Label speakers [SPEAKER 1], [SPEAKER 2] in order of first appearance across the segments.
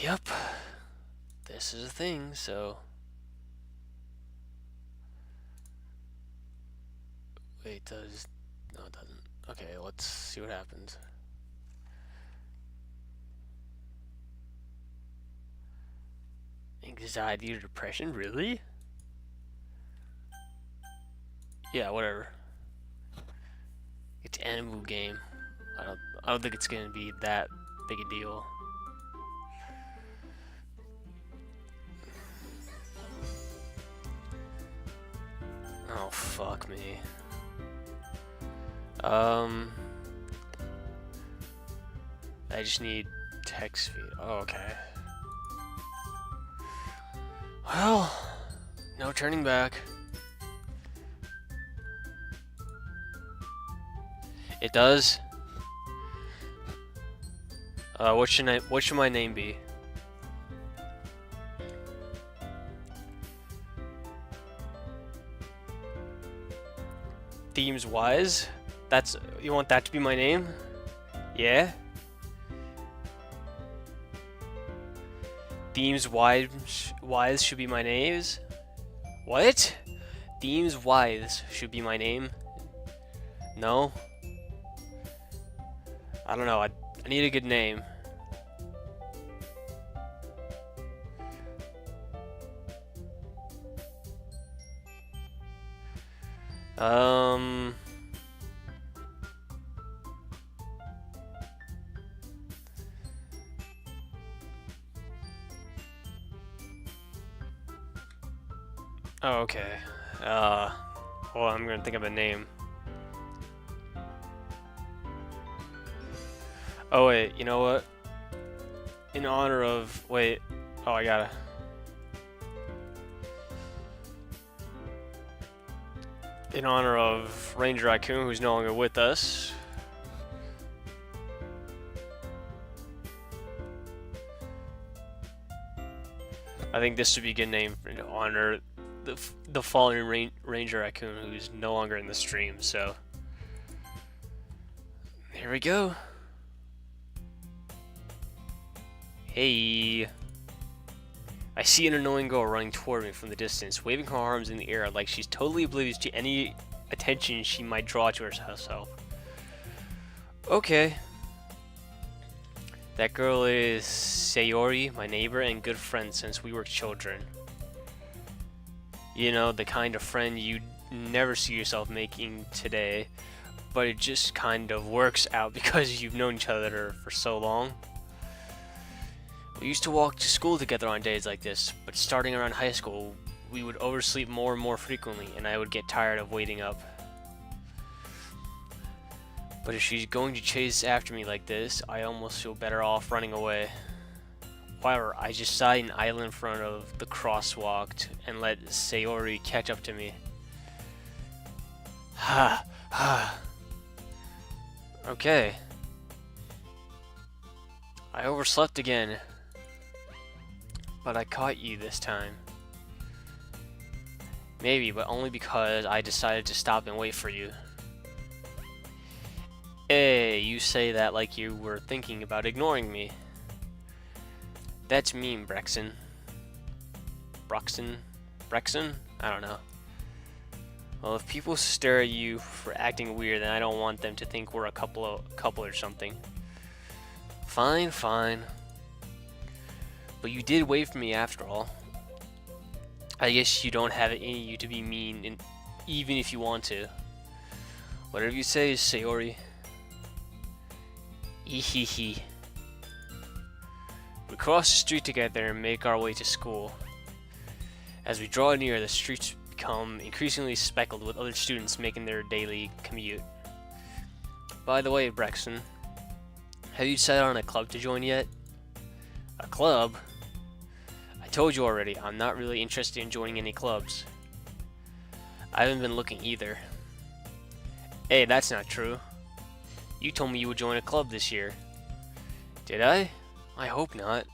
[SPEAKER 1] Yep. This is a thing, so... Wait, does... No, it doesn't. Okay, let's see what happens. Anxiety or depression? Really? Yeah, whatever. It's an animal game. I don't think it's gonna be that big a deal. Oh, fuck me. I just need text feed. Oh, okay. Well, no turning back. It does. What should my name be? Themes wise? You want that to be my name? Yeah? Themes wise should be my names? What? Themes wise should be my name? No? I don't know, I need a good name. Um... Oh, okay. Well, I'm gonna think of a name. Oh, wait, you know what? In honor of... Wait. Oh, I gotta... In honor of Ranger Raccoon, who's no longer with us. I think this should be a good name to honor the fallen Ranger Raccoon, who's no longer in the stream, so... Here we go. Hey. I see an annoying girl running toward me from the distance, waving her arms in the air like she's totally oblivious to any attention she might draw to herself. Okay. That girl is Sayori, my neighbor and good friend since we were children. You know, the kind of friend you'd never see yourself making today, but it just kind of works out because you've known each other for so long. We used to walk to school together on days like this, but starting around high school, we would oversleep more and more frequently, and I would get tired of waiting up. But if she's going to chase after me like this, I almost feel better off running away. However, I just sat and idle in front of the crosswalk and let Sayori catch up to me. Ha! Ha! Okay. I overslept again. But I caught you this time. Maybe, but only because I decided to stop and wait for you. Hey, you say that like you were thinking about ignoring me. That's mean, Brexon. Brexon? I don't know. Well, if people stare at you for acting weird, then I don't want them to think we're a couple or something. Fine, fine. But you did wait for me after all. I guess you don't have it in you to be mean, even if you want to. Whatever you say, Sayori. Ehehe. We cross the street together and make our way to school. As we draw near, the streets become increasingly speckled with other students making their daily commute. By the way, Brexon, have you decided on a club to join yet? A club? I told you already, I'm not really interested in joining any clubs. I haven't been looking either. Hey, that's not true. You told me you would join a club this year. Did I? I hope not.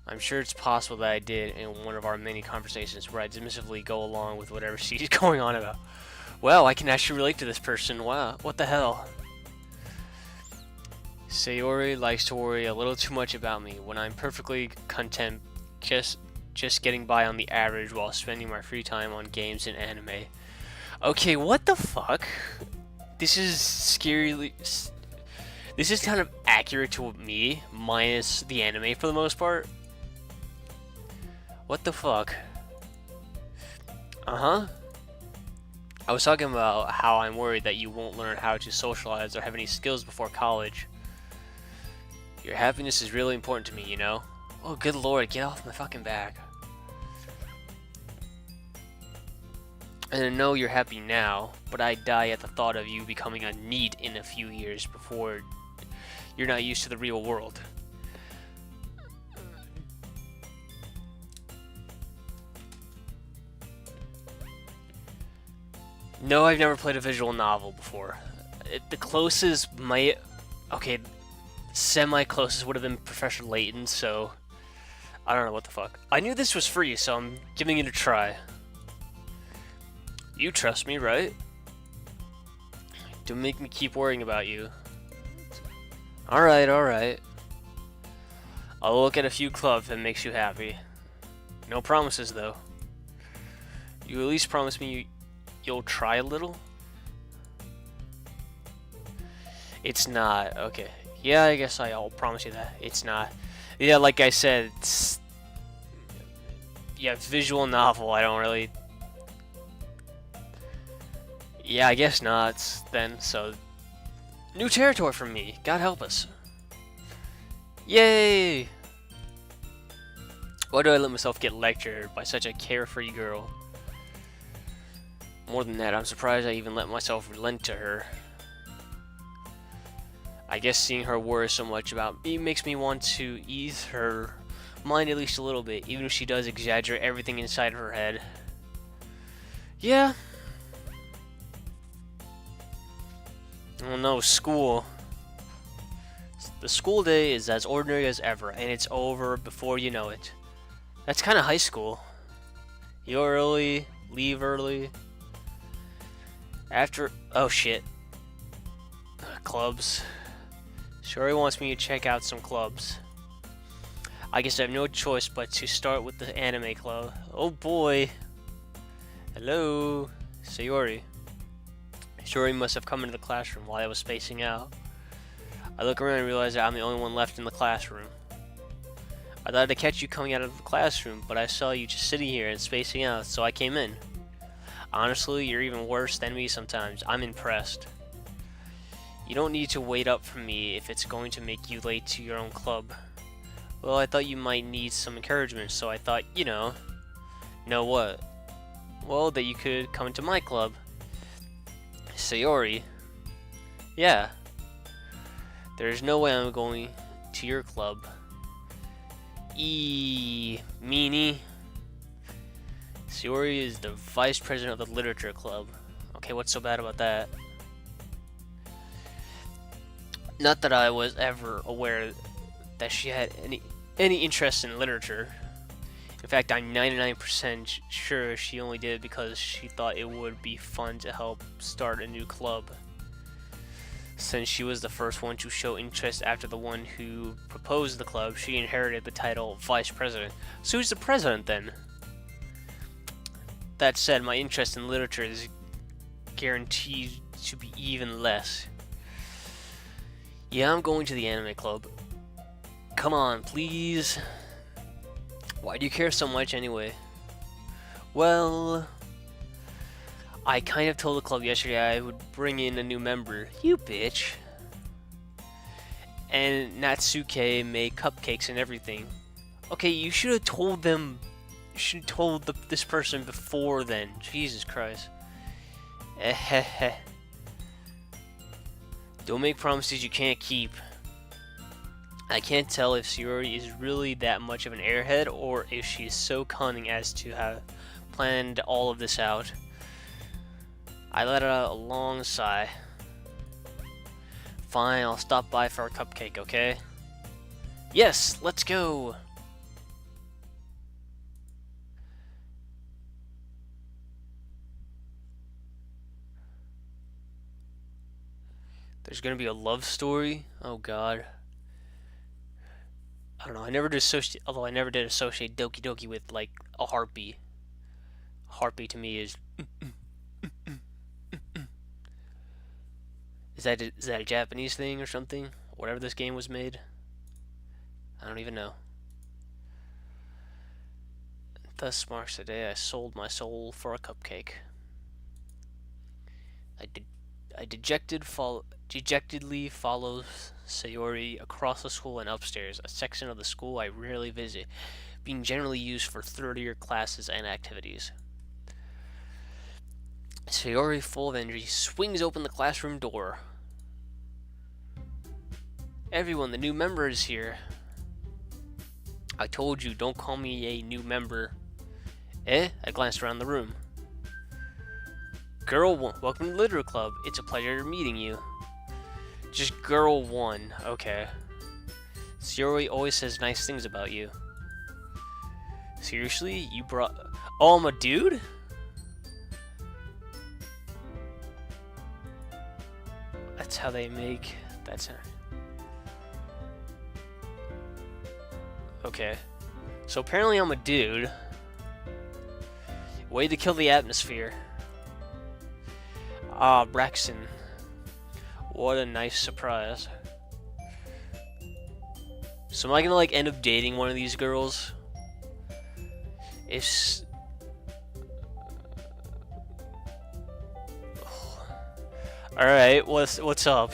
[SPEAKER 1] I'm sure it's possible that I did in one of our many conversations where I dismissively go along with whatever she's going on about. Well, I can actually relate to this person. Wow, what the hell? Sayori likes to worry a little too much about me when I'm perfectly content just just getting by on the average while spending my free time on games and anime. Okay, what the fuck? This is scarily... This is kind of accurate to me, minus the anime for the most part. What the fuck? Uh-huh. I was talking about how I'm worried that you won't learn how to socialize or have any skills before college. Your happiness is really important to me, you know? Oh, good lord, get off my fucking back. And I know you're happy now, but I die at the thought of you becoming a NEET in a few years before you're not used to the real world. No, I've never played a visual novel before. The closest might... Okay, semi-closest would have been Professor Layton, so... I don't know what the fuck. I knew this was free, so I'm giving it a try. You trust me, right? Don't make me keep worrying about you. Alright, alright. I'll look at a few clubs that makes you happy. No promises, though. You at least promise me you'll try a little? It's not. Okay. Yeah, I guess I'll promise you that. It's not. Yeah, like I said, it's... Yeah, visual novel, I don't really... Yeah, I guess not, then, so... New territory for me, God help us. Yay! Why do I let myself get lectured by such a carefree girl? More than that, I'm surprised I even let myself relent to her. I guess seeing her worry so much about me makes me want to ease her mind at least a little bit, even if she does exaggerate everything inside her head. Yeah. Oh no, school. The school day is as ordinary as ever, and it's over before you know it. That's kind of high school. You go early, leave early. After... Oh shit. Clubs. Shuri wants me to check out some clubs. I guess I have no choice but to start with the anime club. Oh boy. Hello. Sayori. Shuri must have come into the classroom while I was spacing out. I look around and realize that I'm the only one left in the classroom. I thought I'd catch you coming out of the classroom, but I saw you just sitting here and spacing out, so I came in. Honestly, you're even worse than me sometimes. I'm impressed. You don't need to wait up for me if it's going to make you late to your own club. Well, I thought you might need some encouragement, so I thought, you know what? Well, that you could come to my club. Sayori. Yeah. There's no way I'm going to your club. Meanie. Sayori is the vice president of the literature club. Okay, what's so bad about that? Not that I was ever aware that she had any interest in literature. In fact, I'm 99% sure she only did it because she thought it would be fun to help start a new club. Since she was the first one to show interest after the one who proposed the club, she inherited the title Vice President. So who's the president then? That said, my interest in literature is guaranteed to be even less. Yeah, I'm going to the anime club. Come on, please. Why do you care so much anyway? Well, I kind of told the club yesterday I would bring in a new member. You bitch. And Natsuke made cupcakes and everything. Okay, you should have told them. You should have told this person before then. Jesus Christ. Ehehe. Don't make promises you can't keep. I can't tell if Sayori is really that much of an airhead or if she's so cunning as to have planned all of this out. I let out a long sigh. Fine, I'll stop by for a cupcake, okay? Yes, let's go! There's gonna be a love story? Oh god. I don't know, I never did associate, although I never did associate Doki Doki with, like, a harpy. Harpy to me is... Is that a Japanese thing or something? Whatever this game was made? I don't even know. Thus marks the day I sold my soul for a cupcake. I dejectedly follow Sayori across the school and upstairs, a section of the school I rarely visit, being generally used for third-year classes and activities. Sayori, full of energy, swings open the classroom door. Everyone, the new member is here. I told you, don't call me a new member. Eh? I glanced around the room. Girl 1, welcome to the Literary Club. It's a pleasure meeting you. Just Girl 1, okay. Sayori always says nice things about you. Seriously? You brought... Oh, I'm a dude? That's how they make... That's... Okay. So apparently I'm a dude. Way to kill the atmosphere. Ah, Braxton. What a nice surprise. So am I gonna like end up dating one of these girls? If... Alright, what's up?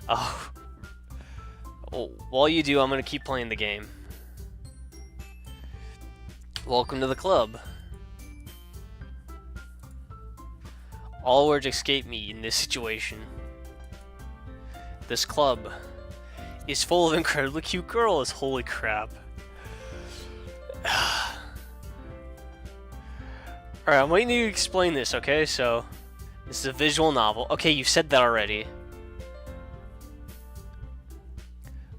[SPEAKER 1] Oh. Well, while you do, I'm gonna keep playing the game. Welcome to the club. All words escape me in this situation. This club is full of incredibly cute girls. Holy crap. Alright, I'm waiting you to explain this, okay? So, this is a visual novel. Okay, you said that already.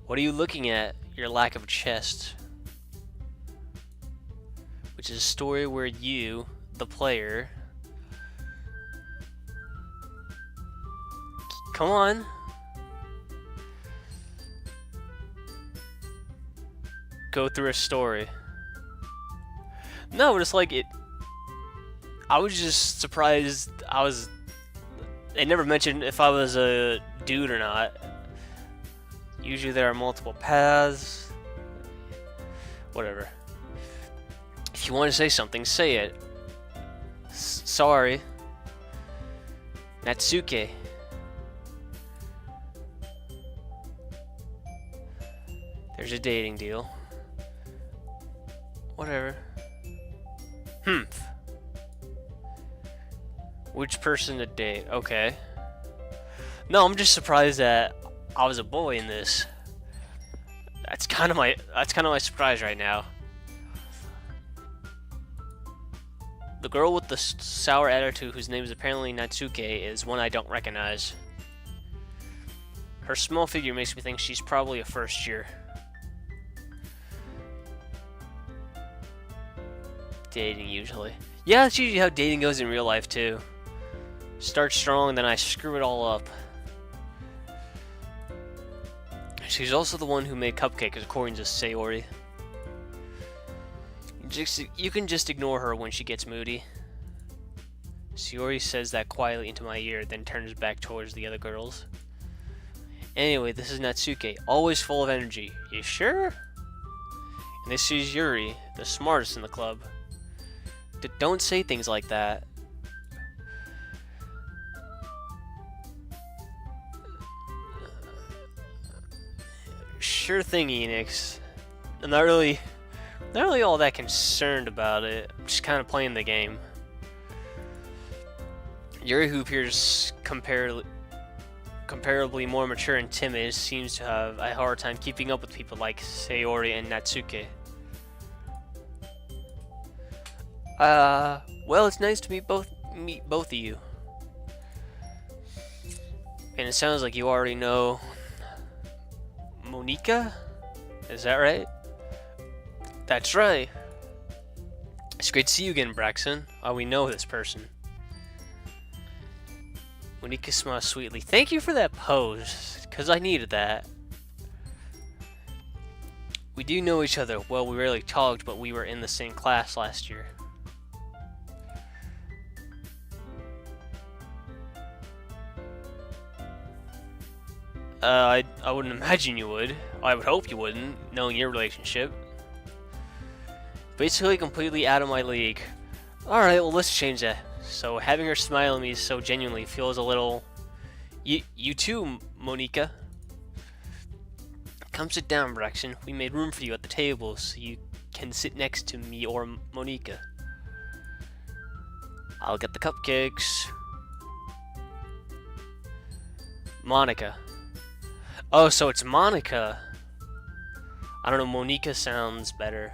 [SPEAKER 1] What are you looking at? Your lack of chest. Which is a story where you, the player... Come on. Go through a story. No, but it's like it... I was just surprised They never mentioned if I was a dude or not. Usually there are multiple paths. Whatever. If you want to say something, say it. Sorry. Natsuke. There's a dating deal. Whatever. Humph. Which person to date? Okay. No, I'm just surprised that I was a boy in this. That's kind of my surprise right now. The girl with the sour attitude, whose name is apparently Natsuke, is one I don't recognize. Her small figure makes me think she's probably a first year. Dating, usually. Yeah, that's usually how dating goes in real life, too. Start strong, then I screw it all up. She's also the one who made cupcakes, according to Sayori. You can just ignore her when she gets moody. Sayori says that quietly into my ear, then turns back towards the other girls. Anyway, this is Natsuke, always full of energy. You sure? And this is Yuri, the smartest in the club. Don't say things like that. Sure thing, Enix. I'm not really all that concerned about it. I'm just kind of playing the game. Yuri, who appears comparably more mature and timid, seems to have a hard time keeping up with people like Sayori and Natsuke. Well, it's nice to meet both of you. And it sounds like you already know Monika? Is that right? That's right. Great to see you again, Braxton. Oh, we know this person. Monika smiles sweetly. Thank you for that pose, because I needed that. We do know each other. Well, we rarely talked, but we were in the same class last year. I wouldn't imagine you would. I would hope you wouldn't, knowing your relationship. Basically completely out of my league. Alright, well let's change that. So having her smile at me so genuinely feels a little... You too, Monika. Come sit down, Braxton. We made room for you at the table so you can sit next to me or Monika. I'll get the cupcakes. Monica. Oh, so it's Monica. I don't know, Monika sounds better.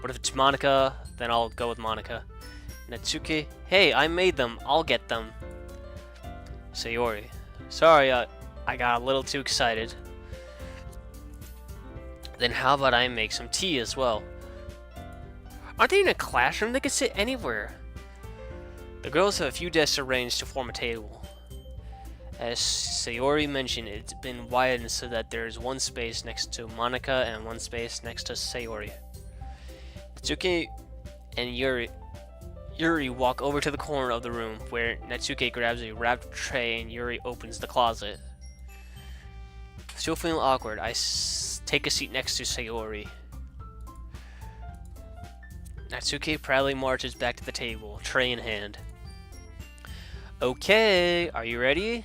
[SPEAKER 1] But if it's Monica, then I'll go with Monica. Natsuki. Hey, I made them. I'll get them. Sayori. Sorry, I got a little too excited. Then how about I make some tea as well? Aren't they in a classroom? They could sit anywhere. The girls have a few desks arranged to form a table. As Sayori mentioned, it's been widened so that there's one space next to Monica and one space next to Sayori. Natsuki and Yuri walk over to the corner of the room where Natsuki grabs a wrapped tray and Yuri opens the closet. Still feeling awkward, I take a seat next to Sayori. Natsuki proudly marches back to the table, tray in hand. Okay, are you ready?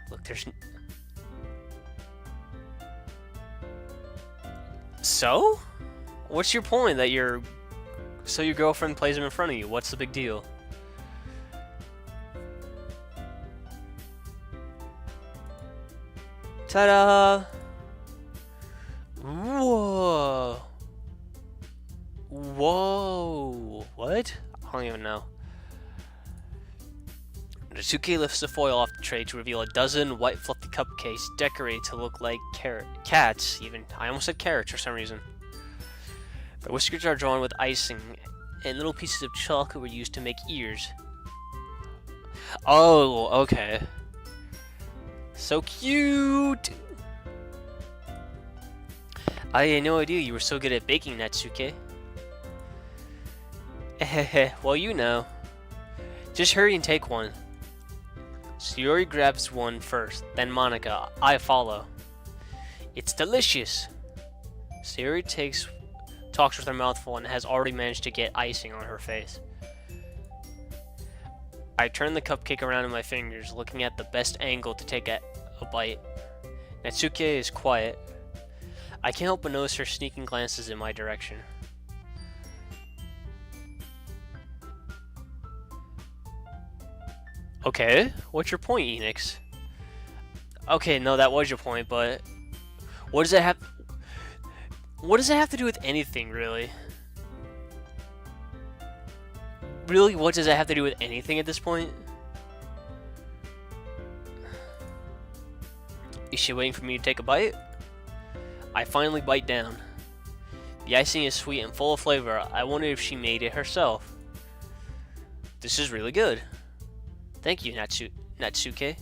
[SPEAKER 1] Look, there's... So? What's your point that you're... So your girlfriend plays him in front of you. What's the big deal? Ta-da! Whoa! Whoa! What? I don't even know. Natsuki lifts the foil off the tray to reveal a dozen white fluffy cupcakes decorated to look like cats, even. I almost said carrots for some reason. The whiskers are drawn with icing, and little pieces of chocolate were used to make ears. Oh, okay. So cute! I had no idea you were so good at baking, Natsuki. Well, you know. Just hurry and take one. Sayori grabs one first, then Monica. I follow. It's delicious! Sayori talks with her mouth full and has already managed to get icing on her face. I turn the cupcake around in my fingers, looking at the best angle to take a bite. Natsuki is quiet. I can't help but notice her sneaking glances in my direction. Okay, what's your point, Enix? Okay, no, that was your point, but what does that have? What does it have to do with anything, really? Really, what does that have to do with anything at this point? Is she waiting for me to take a bite? I finally bite down. The icing is sweet and full of flavor. I wonder if she made it herself. This is really good. Thank you, Natsuki.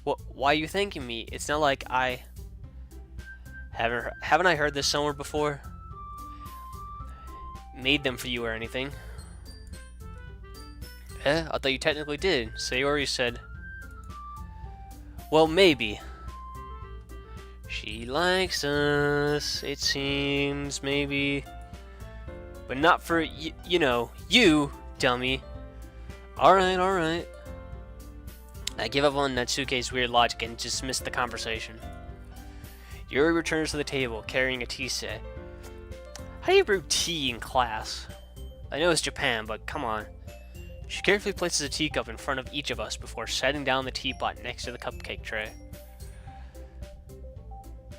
[SPEAKER 1] Why are you thanking me? It's not like I... Haven't I heard this somewhere before? Made them for you or anything. I thought you technically did. Sayori said... Well, maybe. She likes us, it seems, maybe. But not for, you know, you, dummy. Alright. I give up on Natsuki's weird logic and dismiss the conversation. Yuri returns to the table, carrying a tea set. How do you brew tea in class? I know it's Japan, but come on. She carefully places a teacup in front of each of us before setting down the teapot next to the cupcake tray.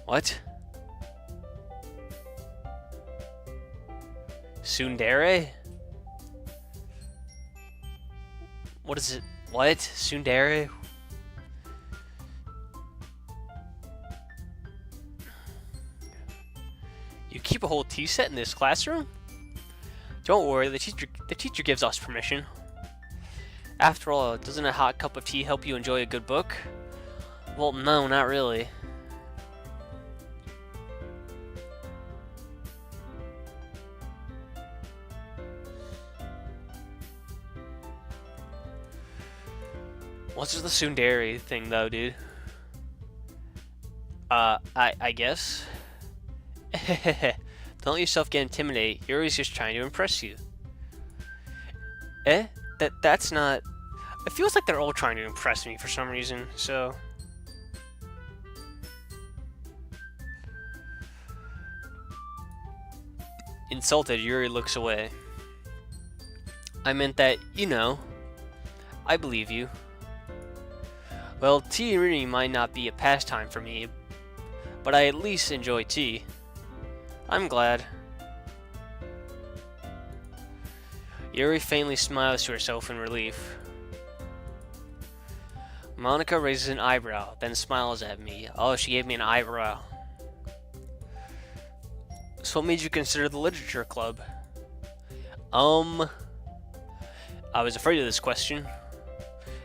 [SPEAKER 1] What? Tsundere? What is it? What? Tsundere? You keep a whole tea set in this classroom? Don't worry, the teacher gives us permission. After all, doesn't a hot cup of tea help you enjoy a good book? Well, no, not really. What's the tsundere thing, though, dude? I guess? Don't let yourself get intimidated. Yuri's just trying to impress you. Eh? That's not... It feels like they're all trying to impress me for some reason, so... Insulted, Yuri looks away. I meant that, you know, I believe you. Well, tea reading might not be a pastime for me, but I at least enjoy tea. I'm glad. Yuri faintly smiles to herself in relief. Monica raises an eyebrow, then smiles at me. Oh, she gave me an eyebrow. So what made you consider the literature club? I was afraid of this question.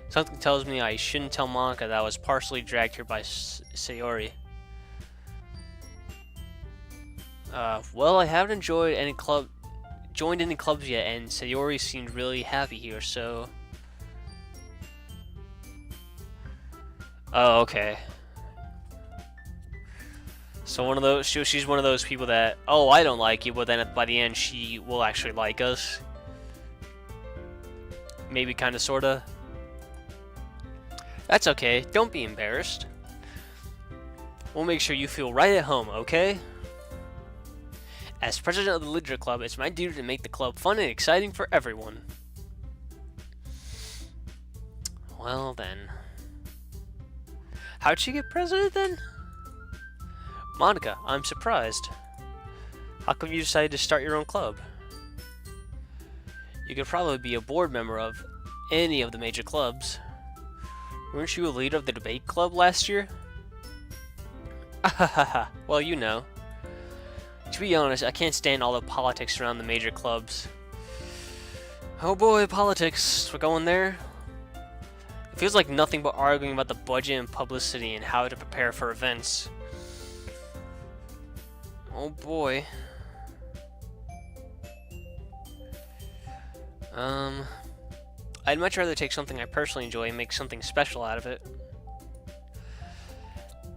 [SPEAKER 1] Something tells me I shouldn't tell Monica that I was partially dragged here by Sayori. Well, I haven't joined any clubs yet, and Sayori seemed really happy here, so... Oh, okay. So she's one of those people that, oh, I don't like you, but then by the end she will actually like us. Maybe, kinda, sorta. That's okay, don't be embarrassed. We'll make sure you feel right at home, okay? As president of the Literature Club, it's my duty to make the club fun and exciting for everyone. Well then. How'd she get president then? Monica, I'm surprised. How come you decided to start your own club? You could probably be a board member of any of the major clubs. Weren't you a leader of the debate club last year? Ahahaha, well, you know. To be honest, I can't stand all the politics around the major clubs. Oh boy, politics. We're going there. It feels like nothing but arguing about the budget and publicity and how to prepare for events. Oh boy. I'd much rather take something I personally enjoy and make something special out of it.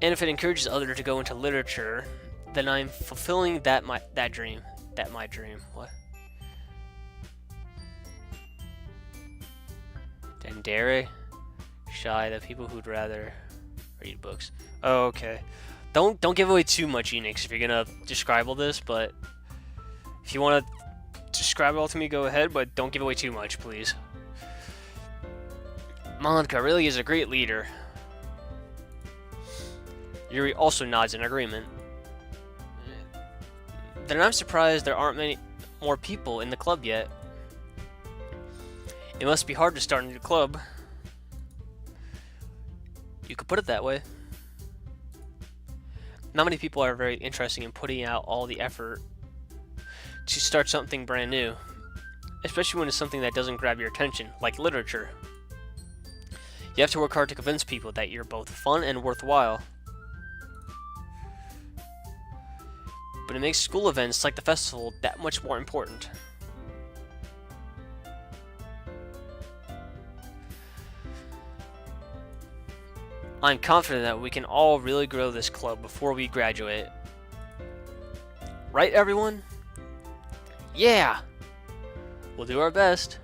[SPEAKER 1] And if it encourages others to go into literature, then I'm fulfilling my dream. What? Dendere? Shy, the people who'd rather read books. Oh, okay. Don't give away too much, Enix, if you're gonna describe all this, but if you want to describe it all to me, go ahead, but don't give away too much, please. Monica really is a great leader. Yuri also nods in agreement. Then I'm surprised there aren't many more people in the club yet. It must be hard to start a new club. You could put it that way. Not many people are very interested in putting out all the effort to start something brand new, especially when it's something that doesn't grab your attention, like literature. You have to work hard to convince people that you're both fun and worthwhile. But it makes school events like the festival that much more important. I'm confident that we can all really grow this club before we graduate. Right, everyone? Yeah! We'll do our best.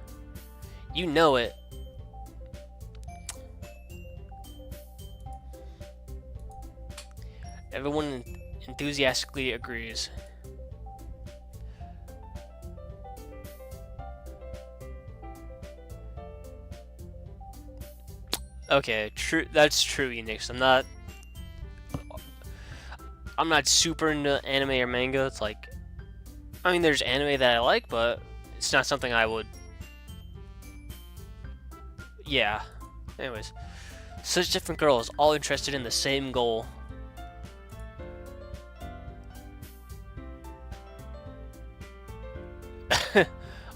[SPEAKER 1] You know it. Everyone enthusiastically agrees. Okay, true. That's true, Enix. I'm not super into anime or manga. It's like, I mean, there's anime that I like, but it's not something I would. Yeah. Anyways, such different girls, all interested in the same goal.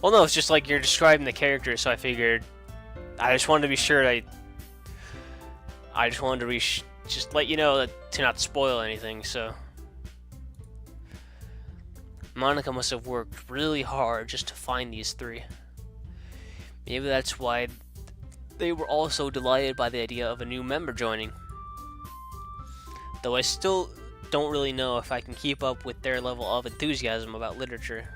[SPEAKER 1] Well, no, it's just like you're describing the character, so I figured I just wanted to be sure I just wanted to just let you know that to not spoil anything. So Monica must have worked really hard just to find these three. Maybe that's why they were all so delighted by the idea of a new member joining. Though I still don't really know if I can keep up with their level of enthusiasm about literature.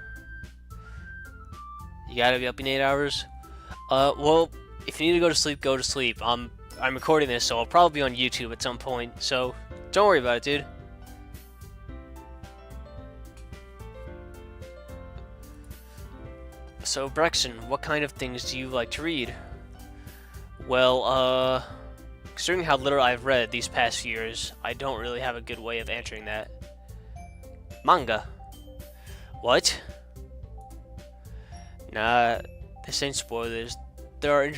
[SPEAKER 1] You gotta be up in 8 hours? Well, if you need to go to sleep, go to sleep. I'm recording this, so I'll probably be on YouTube at some point, so don't worry about it, dude. So, Brexton, what kind of things do you like to read? Well, considering how little I've read these past few years, I don't really have a good way of answering that. Manga. What? Nah, this ain't spoilers. There are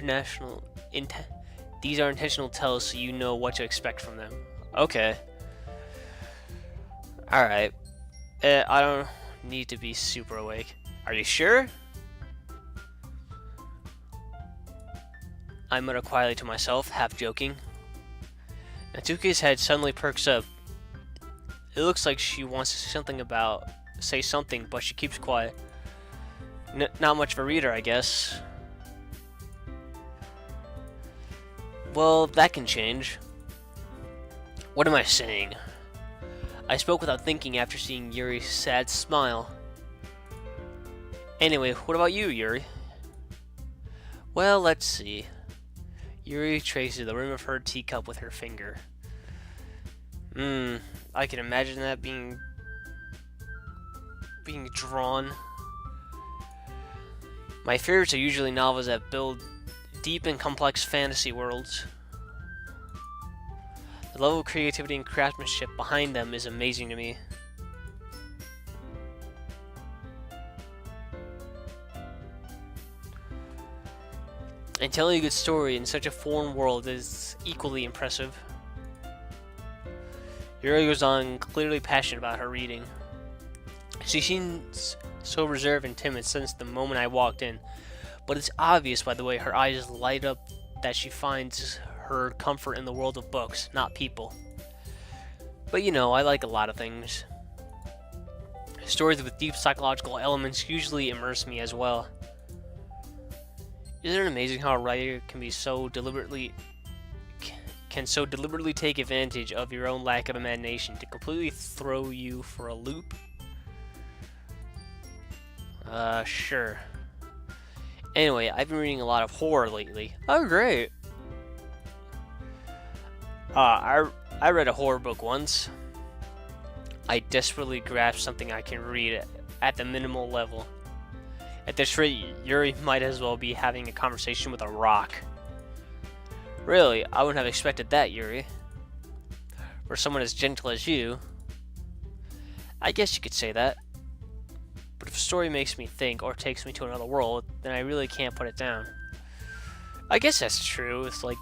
[SPEAKER 1] these are intentional tells, so you know what to expect from them. Okay. Alright. I don't need to be super awake. Are you sure? I mutter quietly to myself, half joking. Natsuki's head suddenly perks up. It looks like she wants to say something, but she keeps quiet. Not much of a reader, I guess. Well, that can change. What am I saying? I spoke without thinking after seeing Yuri's sad smile. Anyway, what about you, Yuri? Well, let's see. Yuri traces the rim of her teacup with her finger. I can imagine that being drawn. My favorites are usually novels that build deep and complex fantasy worlds. The level of creativity and craftsmanship behind them is amazing to me. And telling a good story in such a foreign world is equally impressive. Yuri goes on, clearly passionate about her reading. She seems so reserved and timid since the moment I walked in, but it's obvious by the way her eyes light up that she finds her comfort in the world of books, not people. But you know, I like a lot of things. Stories with deep psychological elements usually immerse me as well. Isn't it amazing how a writer can so deliberately take advantage of your own lack of imagination to completely throw you for a loop? Sure. Anyway, I've been reading a lot of horror lately. Oh, great. I read a horror book once. I desperately grasped something I can read at the minimal level. At this rate, Yuri might as well be having a conversation with a rock. Really, I wouldn't have expected that, Yuri. For someone as gentle as you. I guess you could say that. But if a story makes me think or takes me to another world, then I really can't put it down. I guess that's true. It's like,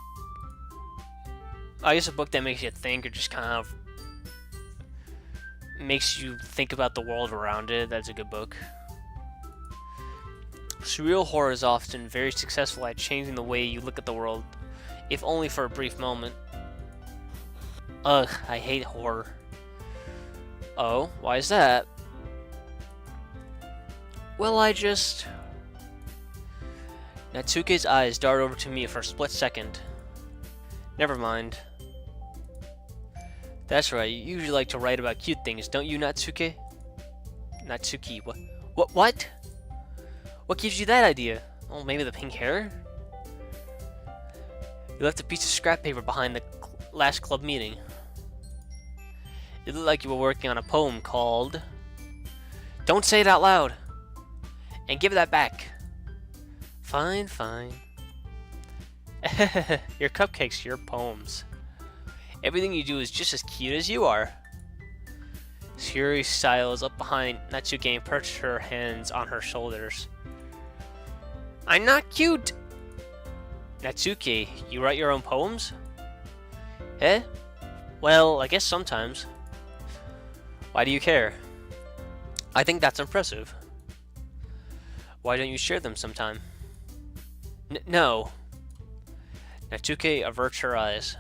[SPEAKER 1] I guess a book that makes you think or just kind of makes you think about the world around it, that's a good book. Surreal horror is often very successful at changing the way you look at the world, if only for a brief moment. Ugh, I hate horror. Oh, why is that? Well, Natsuki's eyes dart over to me for a split second. Never mind. That's right, you usually like to write about cute things, don't you, Natsuki? Natsuki, what? What gives you that idea? Oh, maybe the pink hair? You left a piece of scrap paper behind the last club meeting. It looked like you were working on a poem called... Don't say it out loud! And give that back. Fine. Your cupcakes, your poems. Everything you do is just as cute as you are. Yuri styles up behind Natsuki and perched her hands on her shoulders. I'm not cute! Natsuki, you write your own poems? Eh? Well, I guess sometimes. Why do you care? I think that's impressive. Why don't you share them sometime? No. Natsuki averts her eyes.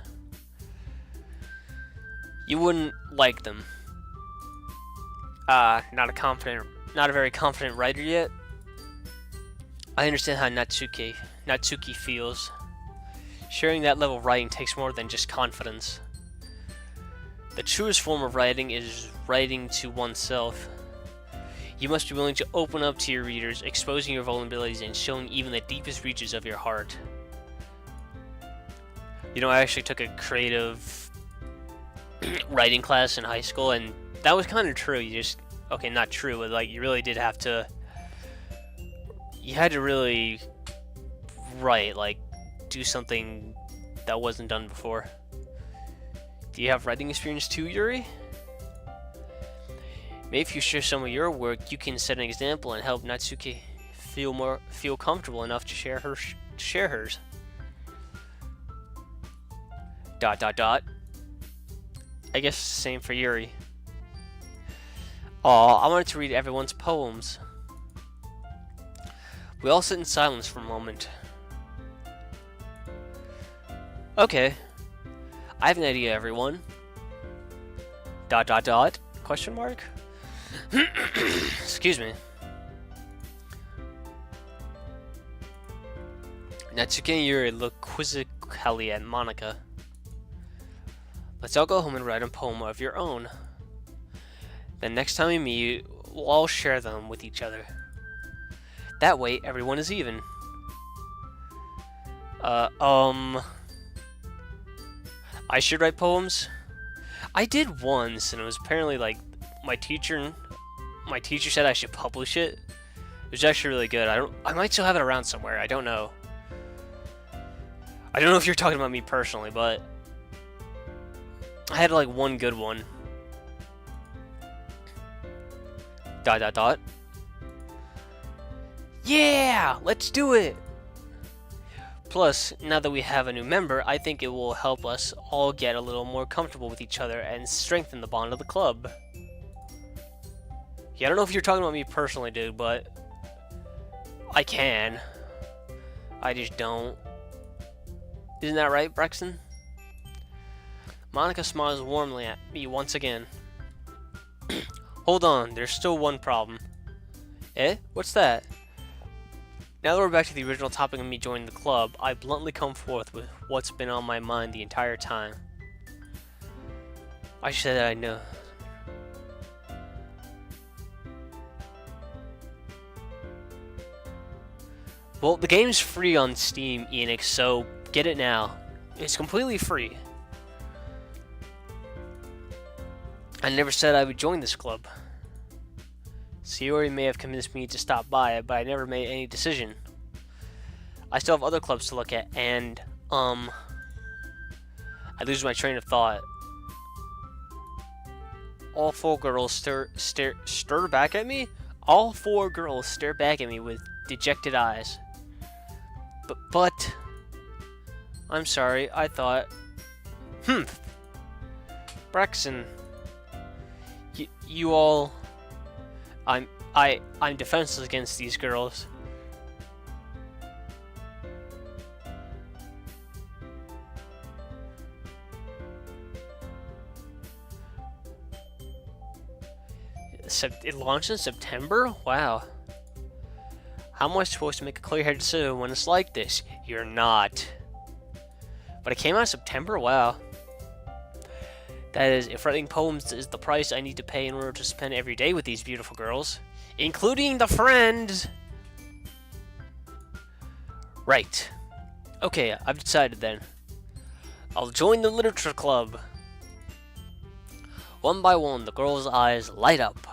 [SPEAKER 1] You wouldn't like them. Not a very confident writer yet. I understand how Natsuki feels. Sharing that level of writing takes more than just confidence. The truest form of writing is writing to oneself. You must be willing to open up to your readers, exposing your vulnerabilities and showing even the deepest reaches of your heart. You know, I actually took a creative writing class in high school, and that was kind of true. Okay, not true, but like you really did have to. You had to really write, like, do something that wasn't done before. Do you have writing experience too, Yuri? Maybe if you share some of your work, you can set an example and help Natsuki feel comfortable enough to share hers. ... I guess same for Yuri. Aw, I wanted to read everyone's poems. We all sit in silence for a moment. Okay. I have an idea, everyone. ... Question mark? Excuse me. Natsuki and Yuri look quizzically at Monika. Let's all go home and write a poem of your own. Then next time we meet, we'll all share them with each other. That way, everyone is even. I should write poems? I did once, and it was apparently like my teacher said I should publish it. It was actually really good. I might still have it around somewhere. I don't know. I don't know if you're talking about me personally, but I had like one good one. ... Yeah! Let's do it! Plus, now that we have a new member, I think it will help us all get a little more comfortable with each other and strengthen the bond of the club. Yeah, I don't know if you're talking about me personally, dude, but I can. I just don't. Isn't that right, Brexton? Monika smiles warmly at me once again. Hold on, there's still one problem. Eh? What's that? Now that we're back to the original topic of me joining the club, I bluntly come forth with what's been on my mind the entire time. I said that I know. Well, the game's free on Steam, Enix, so get it now. It's completely free. I never said I would join this club. Sayori may have convinced me to stop by, but I never made any decision. I still have other clubs to look at, and, I lose my train of thought. All four girls stir back at me? All four girls stare back at me with dejected eyes. But, I'm sorry, I thought, Braxton, you all, I'm defenseless against these girls. It launched in September? Wow. How am I supposed to make a clear-headed decision when it's like this? You're not. But it came out in September? Wow. That is, if writing poems is the price I need to pay in order to spend every day with these beautiful girls, including the friends. Right. Okay, I've decided then. I'll join the literature club. One by one, the girls' eyes light up.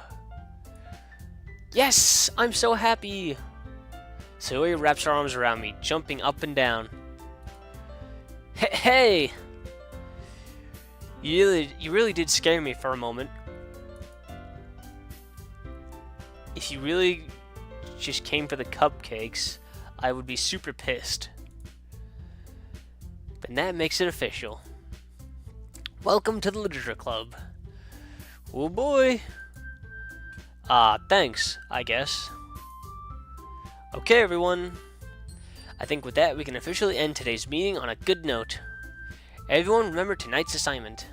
[SPEAKER 1] Yes! I'm so happy! Sayori wraps her arms around me, jumping up and down. Hey! You really did scare me for a moment. If you really just came for the cupcakes, I would be super pissed. But that makes it official. Welcome to the literature club. Oh boy. Thanks, I guess. Okay, everyone. I think with that, we can officially end today's meeting on a good note. Everyone, remember tonight's assignment.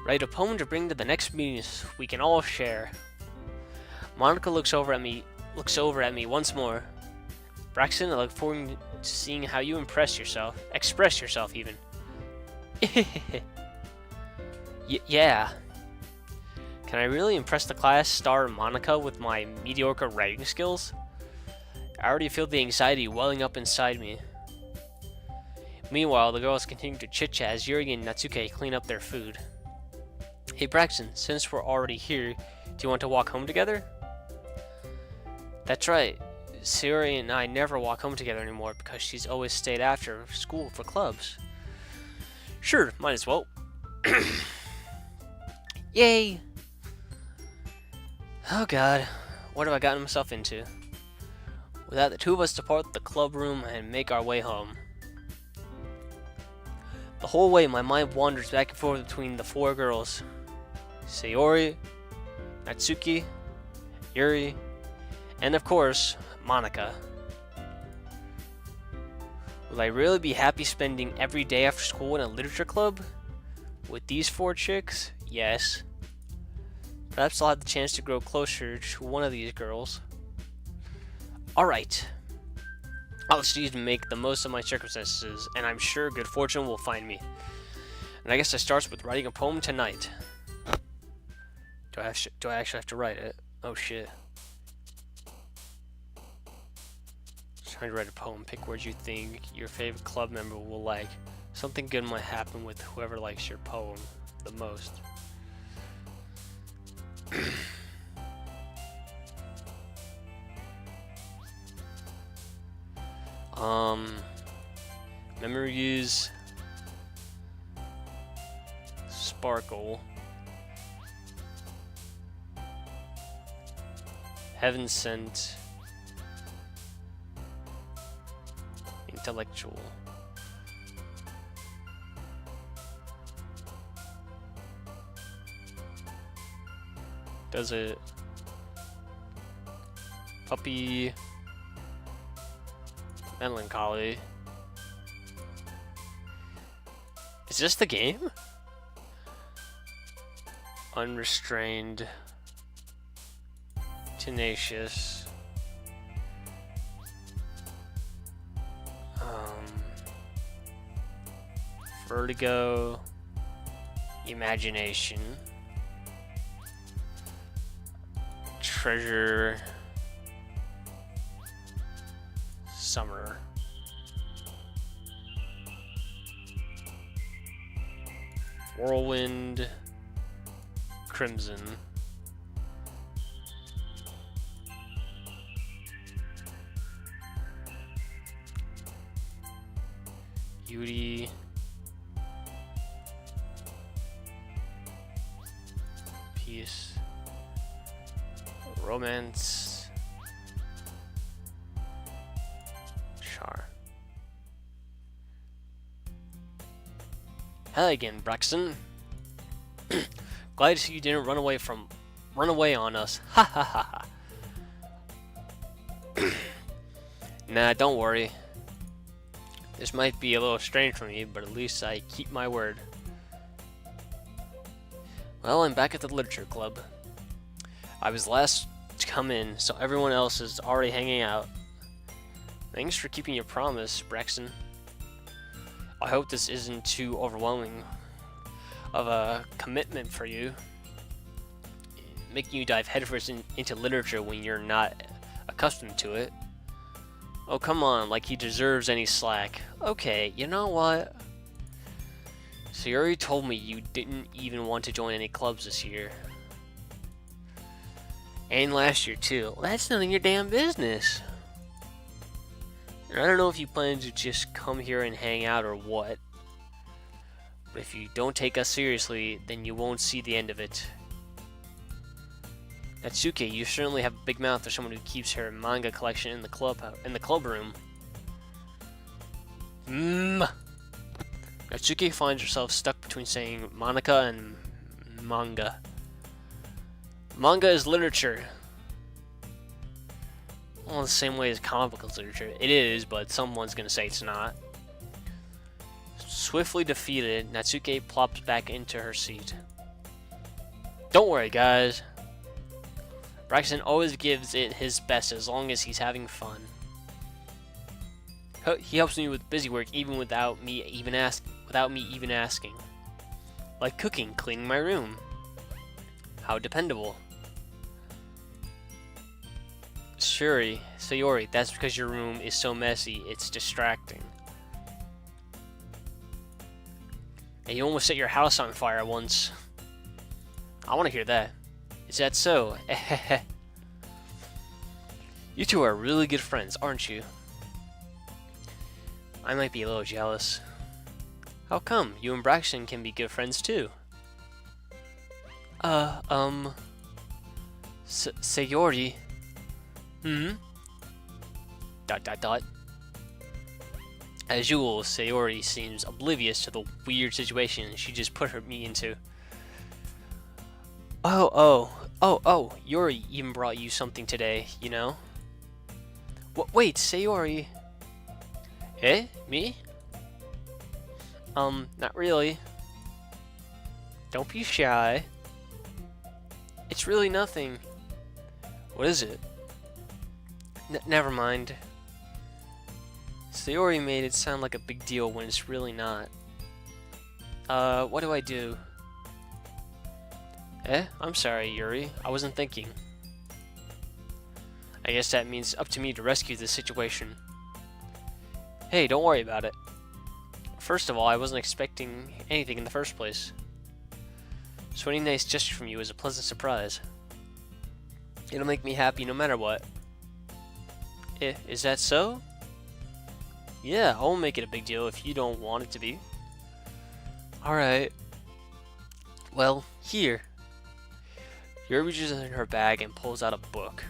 [SPEAKER 1] Write a poem to bring to the next meeting so we can all share. Monica looks over at me once more. Braxton, I look forward to seeing how you express yourself even. Yeah. Can I really impress the class star Monica with my mediocre writing skills? I already feel the anxiety welling up inside me. Meanwhile, the girls continue to chit-chat as Yuri and Natsuke clean up their food. Hey Braxton, since we're already here, do you want to walk home together? That's right. Sayori and I never walk home together anymore because she's always stayed after school for clubs. Sure, might as well. Yay! Oh god, what have I gotten myself into? With that, the two of us depart the club room and make our way home. The whole way, my mind wanders back and forth between the four girls. Sayori, Natsuki, Yuri, and of course, Monica. Will I really be happy spending every day after school in a literature club? With these four chicks? Yes. Perhaps I'll have the chance to grow closer to one of these girls. Alright. I'll just need to make the most of my circumstances, and I'm sure good fortune will find me. And I guess it starts with writing a poem tonight. Do I actually have to write it? Oh shit. Trying to write a poem. Pick words you think your favorite club member will like. Something good might happen with whoever likes your poem the most. Memories. Sparkle. Heaven sent. Intellectual. Does it? Puppy. Melancholy. Is this the game? Unrestrained. Tenacious. Vertigo. Imagination. Treasure. Summer. Whirlwind. Crimson. Beauty. Peace. Romance. Char. Hi again, Braxton. Glad to see you didn't run away on us. Ha ha ha ha. Nah, don't worry. This might be a little strange for me, but at least I keep my word. Well, I'm back at the literature club. I was last to come in, so everyone else is already hanging out. Thanks for keeping your promise, Braxton. I hope this isn't too overwhelming of a commitment for you, making you dive headfirst into literature when you're not accustomed to it. Oh, come on, like he deserves any slack. Okay, you know what? So you already told me you didn't even want to join any clubs this year. And last year, too. Well, that's none of your damn business. And I don't know if you plan to just come here and hang out or what. But if you don't take us seriously, then you won't see the end of it. Natsuki, you certainly have a big mouth for someone who keeps her manga collection in the club room. Natsuki finds herself stuck between saying Monica and manga. Manga is literature. Well, the same way as comic book literature. It is, but someone's gonna say it's not. Swiftly defeated, Natsuki plops back into her seat. Don't worry, guys. Braxton always gives it his best as long as he's having fun. He helps me with busy work even without me even asking. Like cooking, cleaning my room. How dependable. Sayori, that's because your room is so messy, it's distracting. And you almost set your house on fire once. I want to hear that. Is that so? You two are really good friends, aren't you? I might be a little jealous. How come? You and Braxton can be good friends too. Sayori. Dot. As usual, Sayori seems oblivious to the weird situation she just put me into. Oh, Yuri even brought you something today, you know? Wait, Sayori. Eh? Me? Not really. Don't be shy. It's really nothing. What is it? Never mind. Sayori made it sound like a big deal when it's really not. What do I do? I'm sorry, Yuri. I wasn't thinking. I guess that means up to me to rescue this situation. Hey, don't worry about it. First of all, I wasn't expecting anything in the first place. So any nice gesture from you is a pleasant surprise. It'll make me happy no matter what. Is that so? Yeah, I won't make it a big deal if you don't want it to be. Alright. Well, here. Yuri reaches in her bag and pulls out a book.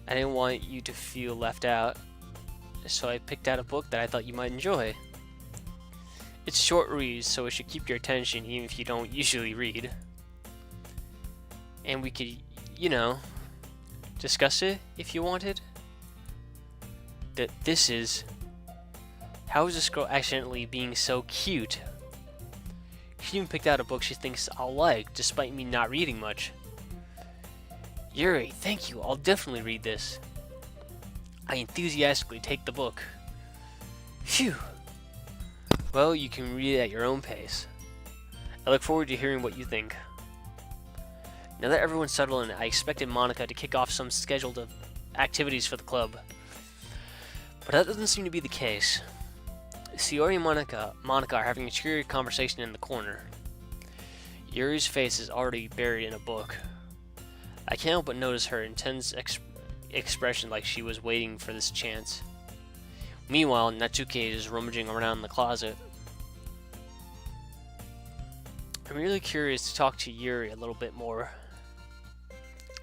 [SPEAKER 1] I didn't want you to feel left out, so I picked out a book that I thought you might enjoy. It's short reads, so it should keep your attention even if you don't usually read. And we could, you know, discuss it if you wanted. This is... How is this girl accidentally being so cute? She even picked out a book she thinks I'll like, despite me not reading much. Yuri, thank you, I'll definitely read this. I enthusiastically take the book. Phew! Well, you can read it at your own pace. I look forward to hearing what you think. Now that everyone's settled in, I expected Monica to kick off some scheduled activities for the club. But that doesn't seem to be the case. Sayori and Monica are having a cheery conversation in the corner. Yuri's face is already buried in a book. I can't help but notice her intense expression like she was waiting for this chance. Meanwhile, Natsuki is rummaging around in the closet. I'm really curious to talk to Yuri a little bit more.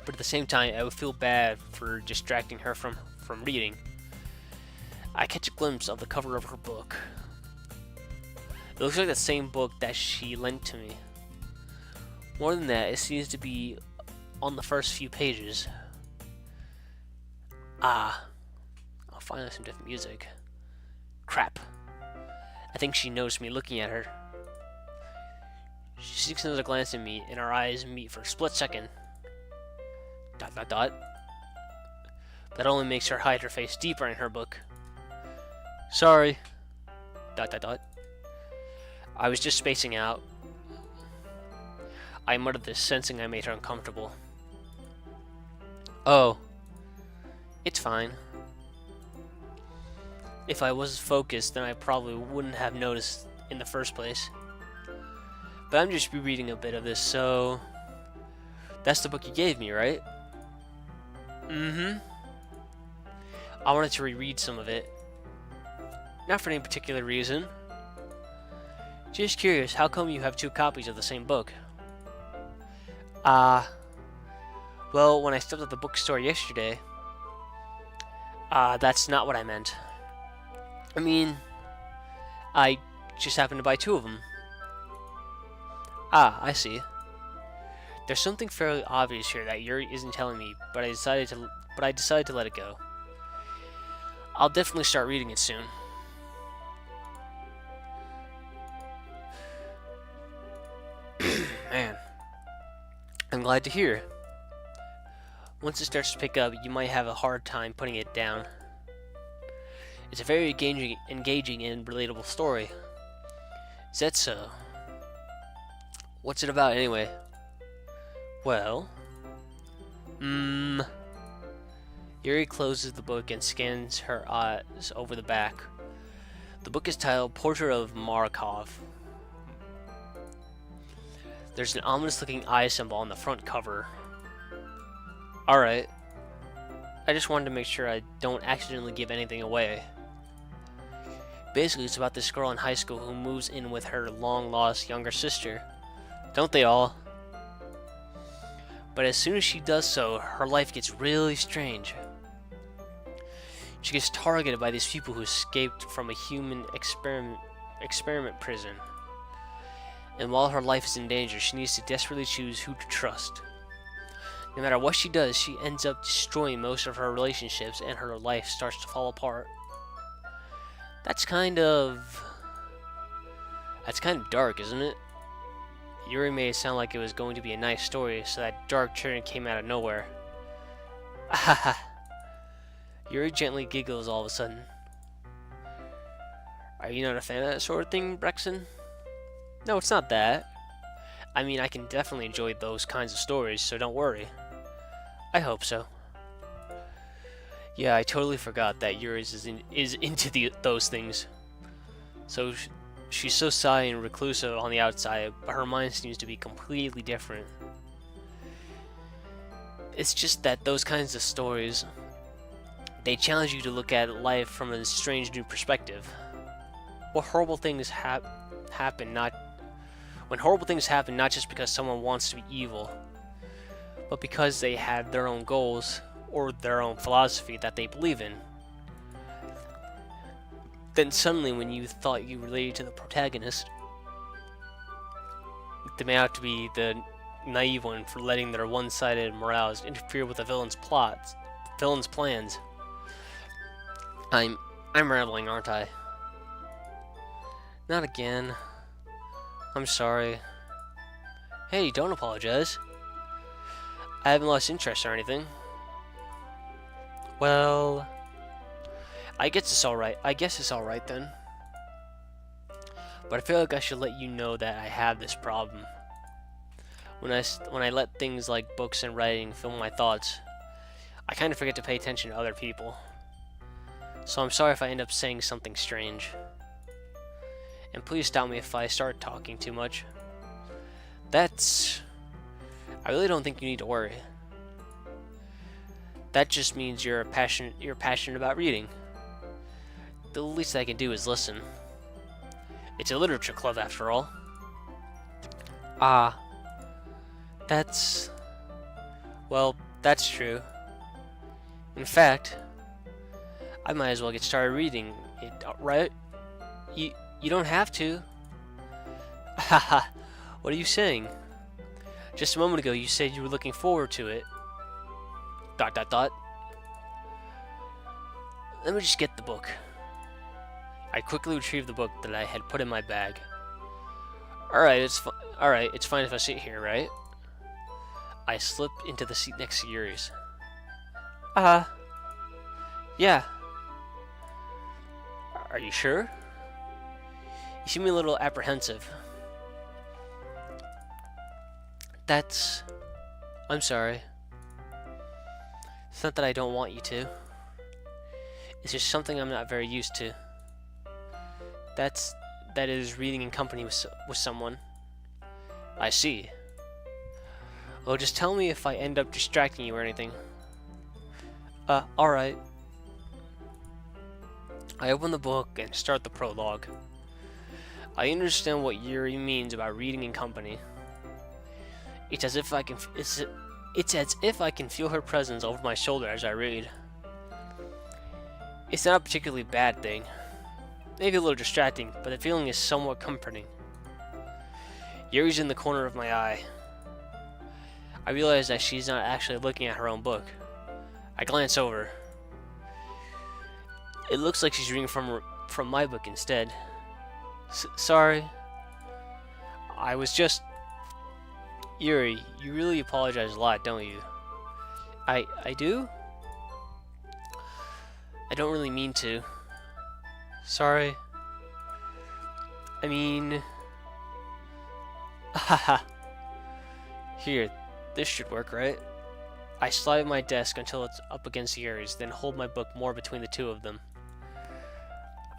[SPEAKER 1] But at the same time, I would feel bad for distracting her from reading. I catch a glimpse of the cover of her book. It looks like the same book that she lent to me. More than that, it seems to be on the first few pages. I'll finally some different music. Crap. I think she noticed me looking at her. She seeks another glance at me, and our eyes meet for a split second. ... That only makes her hide her face deeper in her book. Sorry. ... I was just spacing out. I muttered this, sensing I made her uncomfortable. Oh. It's fine. If I was focused, then I probably wouldn't have noticed in the first place. But I'm just rereading a bit of this, so... That's the book you gave me, right? Mm-hmm. I wanted to reread some of it. Not for any particular reason. Just curious, how come you have two copies of the same book? Well, when I stepped at the bookstore yesterday... that's not what I meant. I mean, I just happened to buy two of them. I see. There's something fairly obvious here that Yuri isn't telling me, but I decided but I decided to let it go. I'll definitely start reading it soon. Man, I'm glad to hear. Once it starts to pick up, you might have a hard time putting it down. It's a very engaging and relatable story. Is that so? What's it about anyway? Well, Yuri closes the book and scans her eyes over the back. The book is titled Portrait of Markov. There's an ominous-looking eye symbol on the front cover. Alright. I just wanted to make sure I don't accidentally give anything away. Basically, it's about this girl in high school who moves in with her long-lost younger sister. Don't they all? But as soon as she does so, her life gets really strange. She gets targeted by these people who escaped from a human experiment prison. And while her life is in danger, she needs to desperately choose who to trust. No matter what she does, she ends up destroying most of her relationships and her life starts to fall apart. That's kind of dark, isn't it? Yuri made it sound like it was going to be a nice story, so that dark turn came out of nowhere. Ahaha. Yuri gently giggles all of a sudden. Are you not a fan of that sort of thing, Brexon? No, it's not that. I mean, I can definitely enjoy those kinds of stories, so don't worry. I hope so. Yeah, I totally forgot that Yuri is into those things. So she's so shy and reclusive on the outside, but her mind seems to be completely different. It's just that those kinds of stories, they challenge you to look at life from a strange new perspective. What horrible things happen not just because someone wants to be evil, but because they have their own goals or their own philosophy that they believe in. Then suddenly, when you thought you related to the protagonist, they may have to be the naive one for letting their one-sided morals interfere with the villain's plans. I'm rambling, aren't I? Not again. I'm sorry. Hey, don't apologize. I haven't lost interest or anything. Well, I guess it's alright then. But I feel like I should let you know that I have this problem. When I let things like books and writing fill my thoughts, I kind of forget to pay attention to other people. So I'm sorry if I end up saying something strange. And please stop me if I start talking too much. I really don't think you need to worry. That just means you're passionate about reading. The least I can do is listen. It's a literature club after all. That's true. In fact, I might as well get started reading it, right? You don't have to. Haha, what are you saying? Just a moment ago you said you were looking forward to it. ... Let me just get the book. I quickly retrieved the book that I had put in my bag. Alright, it's fine if I sit here, right? I slipped into the seat next to Yuri's. Yeah. Are you sure? You seem a little apprehensive. I'm sorry. It's not that I don't want you to. It's just something I'm not very used to. That is reading in company with someone. I see. Well, just tell me if I end up distracting you or anything. Alright. I open the book and start the prologue. I understand what Yuri means about reading in company. It's as if I can feel her presence over my shoulder as I read. It's not a particularly bad thing. Maybe a little distracting, but the feeling is somewhat comforting. Yuri's in the corner of my eye. I realize that she's not actually looking at her own book. I glance over. It looks like she's reading from my book instead. Sorry. I was just... Yuri, you really apologize a lot, don't you? I do? I don't really mean to. Sorry. I mean... Haha. Here, this should work, right? I slide my desk until it's up against Yuri's, then hold my book more between the two of them.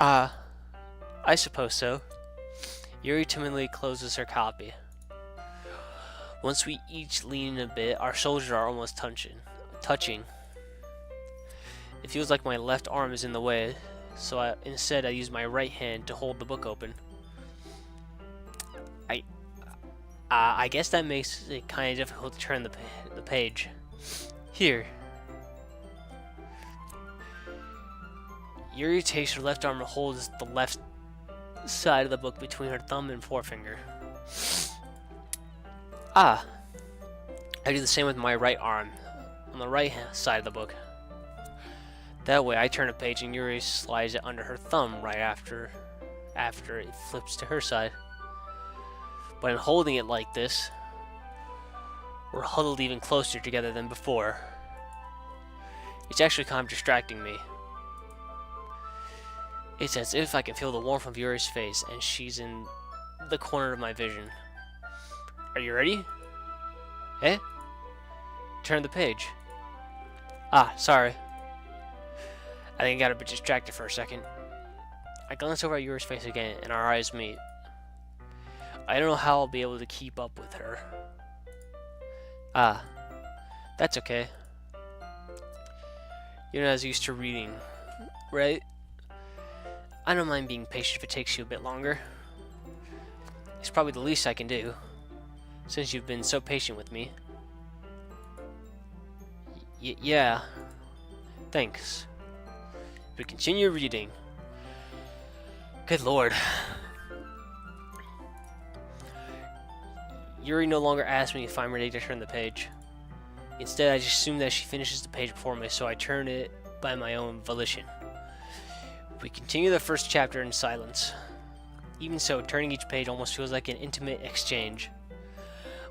[SPEAKER 1] I suppose so. Yuri timidly closes her copy. Once we each lean in a bit, our shoulders are almost touching. It feels like my left arm is in the way, so instead I use my right hand to hold the book open. I guess that makes it kind of difficult to turn the page. Here. Yuri takes her left arm and holds the left side of the book between her thumb and forefinger. I do the same with my right arm, on the right side of the book. That way I turn a page and Yuri slides it under her thumb right after it flips to her side. But in holding it like this, we're huddled even closer together than before. It's actually kind of distracting me. It's as if I can feel the warmth of Yuri's face and she's in the corner of my vision. Are you ready? Eh? Turn the page. Sorry. I think I got a bit distracted for a second. I glance over at Yuri's face again and our eyes meet. I don't know how I'll be able to keep up with her. That's okay. You're not as used to reading, right? I don't mind being patient if it takes you a bit longer. It's probably the least I can do, since you've been so patient with me. Yeah. Thanks. But continue reading. Good lord. Yuri no longer asks me if I'm ready to turn the page. Instead, I just assume that she finishes the page before me, so I turn it by my own volition. We continue the first chapter in silence. Even so, turning each page almost feels like an intimate exchange.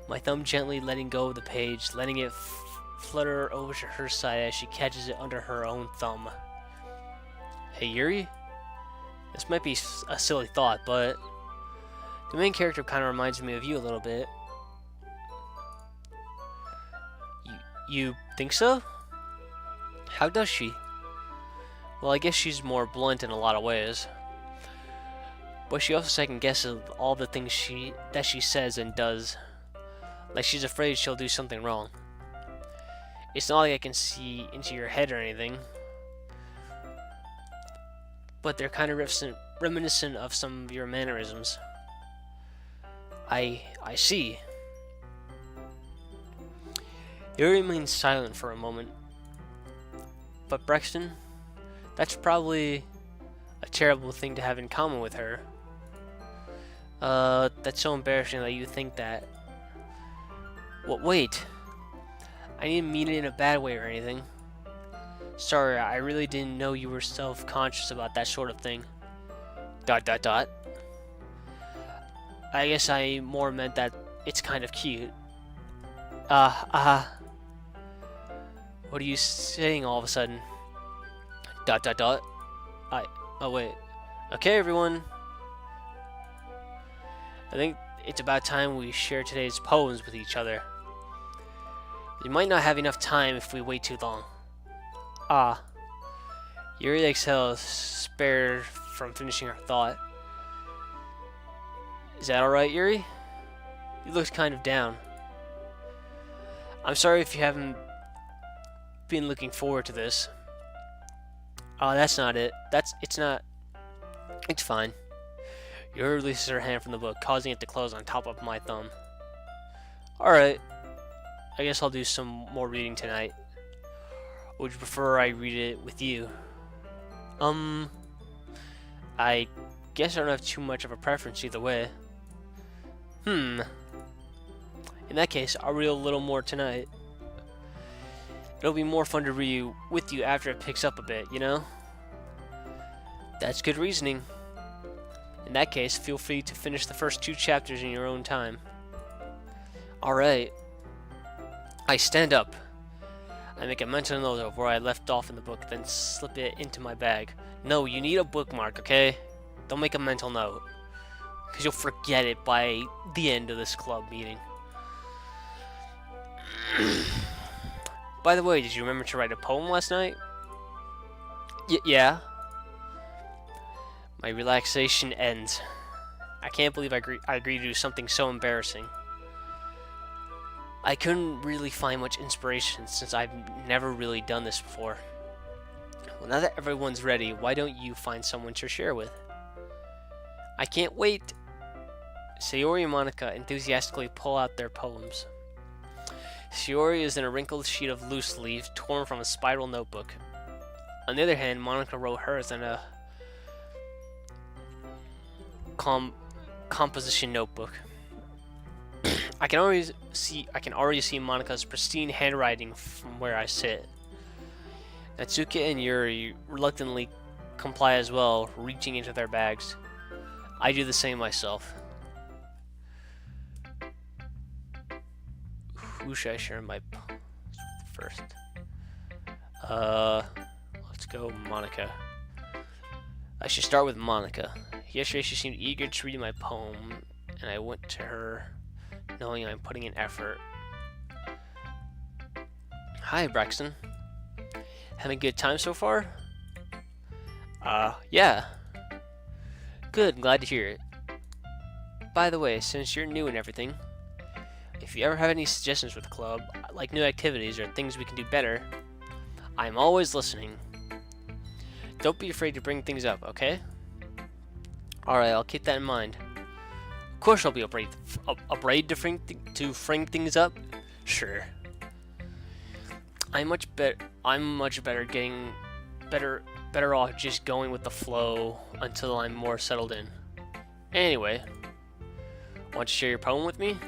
[SPEAKER 1] My thumb gently letting go of the page, letting it flutter over to her side as she catches it under her own thumb. Hey Yuri? This might be a silly thought, but the main character kind of reminds me of you a little bit. You think so? How does she? Well, I guess she's more blunt in a lot of ways. But she also second guesses all the things that she says and does. Like she's afraid she'll do something wrong. It's not like I can see into your head or anything. But they're kind of reminiscent of some of your mannerisms. I see. Yuri remains silent for a moment. But Brexton, that's probably a terrible thing to have in common with her. That's so embarrassing that you think that. Wait. I didn't mean it in a bad way or anything. Sorry, I really didn't know you were self-conscious about that sort of thing. ... I guess I more meant that it's kind of cute. What are you saying all of a sudden? ... Oh wait. Okay, everyone. I think it's about time we share today's poems with each other. We might not have enough time if we wait too long. Yuri exhales, spared from finishing her thought. Is that alright, Yuri? You look kind of down. I'm sorry if you haven't been looking forward to this. That's not it. It's fine. Yuri releases her hand from the book, causing it to close on top of my thumb. Alright. I guess I'll do some more reading tonight. Would you prefer I read it with you? I guess I don't have too much of a preference either way. In that case, I'll read a little more tonight. It'll be more fun to read with you after it picks up a bit, you know? That's good reasoning. In that case, feel free to finish the first 2 chapters in your own time. Alright. I stand up. I make a mental note of where I left off in the book, then slip it into my bag. No, you need a bookmark, okay? Don't make a mental note, because you'll forget it by the end of this club meeting. By the way, did you remember to write a poem last night? Yeah. My relaxation ends. I can't believe I agreed to do something so embarrassing. I couldn't really find much inspiration since I've never really done this before. Well, now that everyone's ready, why don't you find someone to share with? I can't wait! Sayori and Monica enthusiastically pull out their poems. Sayori is in a wrinkled sheet of loose leaf torn from a spiral notebook. On the other hand, Monica wrote hers in a composition notebook. I can already see Monica's pristine handwriting from where I sit. Natsuki and Yuri reluctantly comply as well, reaching into their bags. I do the same myself. Who should I share my poems with first? Let's go Monica. I should start with Monica. Yesterday she seemed eager to read my poem, and I went to her knowing I'm putting in effort. Hi, Braxton. Having a good time so far? Yeah. Good, glad to hear it. By the way, since you're new and everything, if you ever have any suggestions for the club, like new activities or things we can do better, I'm always listening. Don't be afraid to bring things up, okay? Alright, I'll keep that in mind. Of course I'll be afraid to bring things up? Sure. I'm much better getting better off just going with the flow until I'm more settled in. Anyway, want to share your poem with me?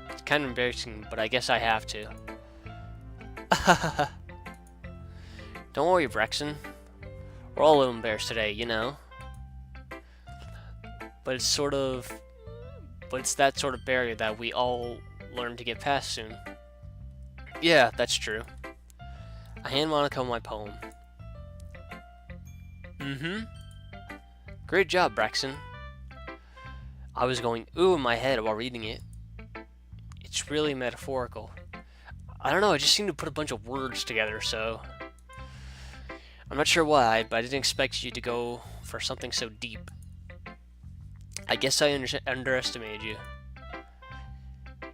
[SPEAKER 1] It's kind of embarrassing, but I guess I have to. Don't worry, Braxton. We're all a little embarrassed today, you know. But it's that sort of barrier that we all learn to get past soon. Yeah, that's true. I hand Monica my poem. Great job, Braxton. I was going ooh in my head while reading it. It's really metaphorical. I don't know, I just seemed to put a bunch of words together, so... I'm not sure why, but I didn't expect you to go for something so deep. I guess I underestimated you.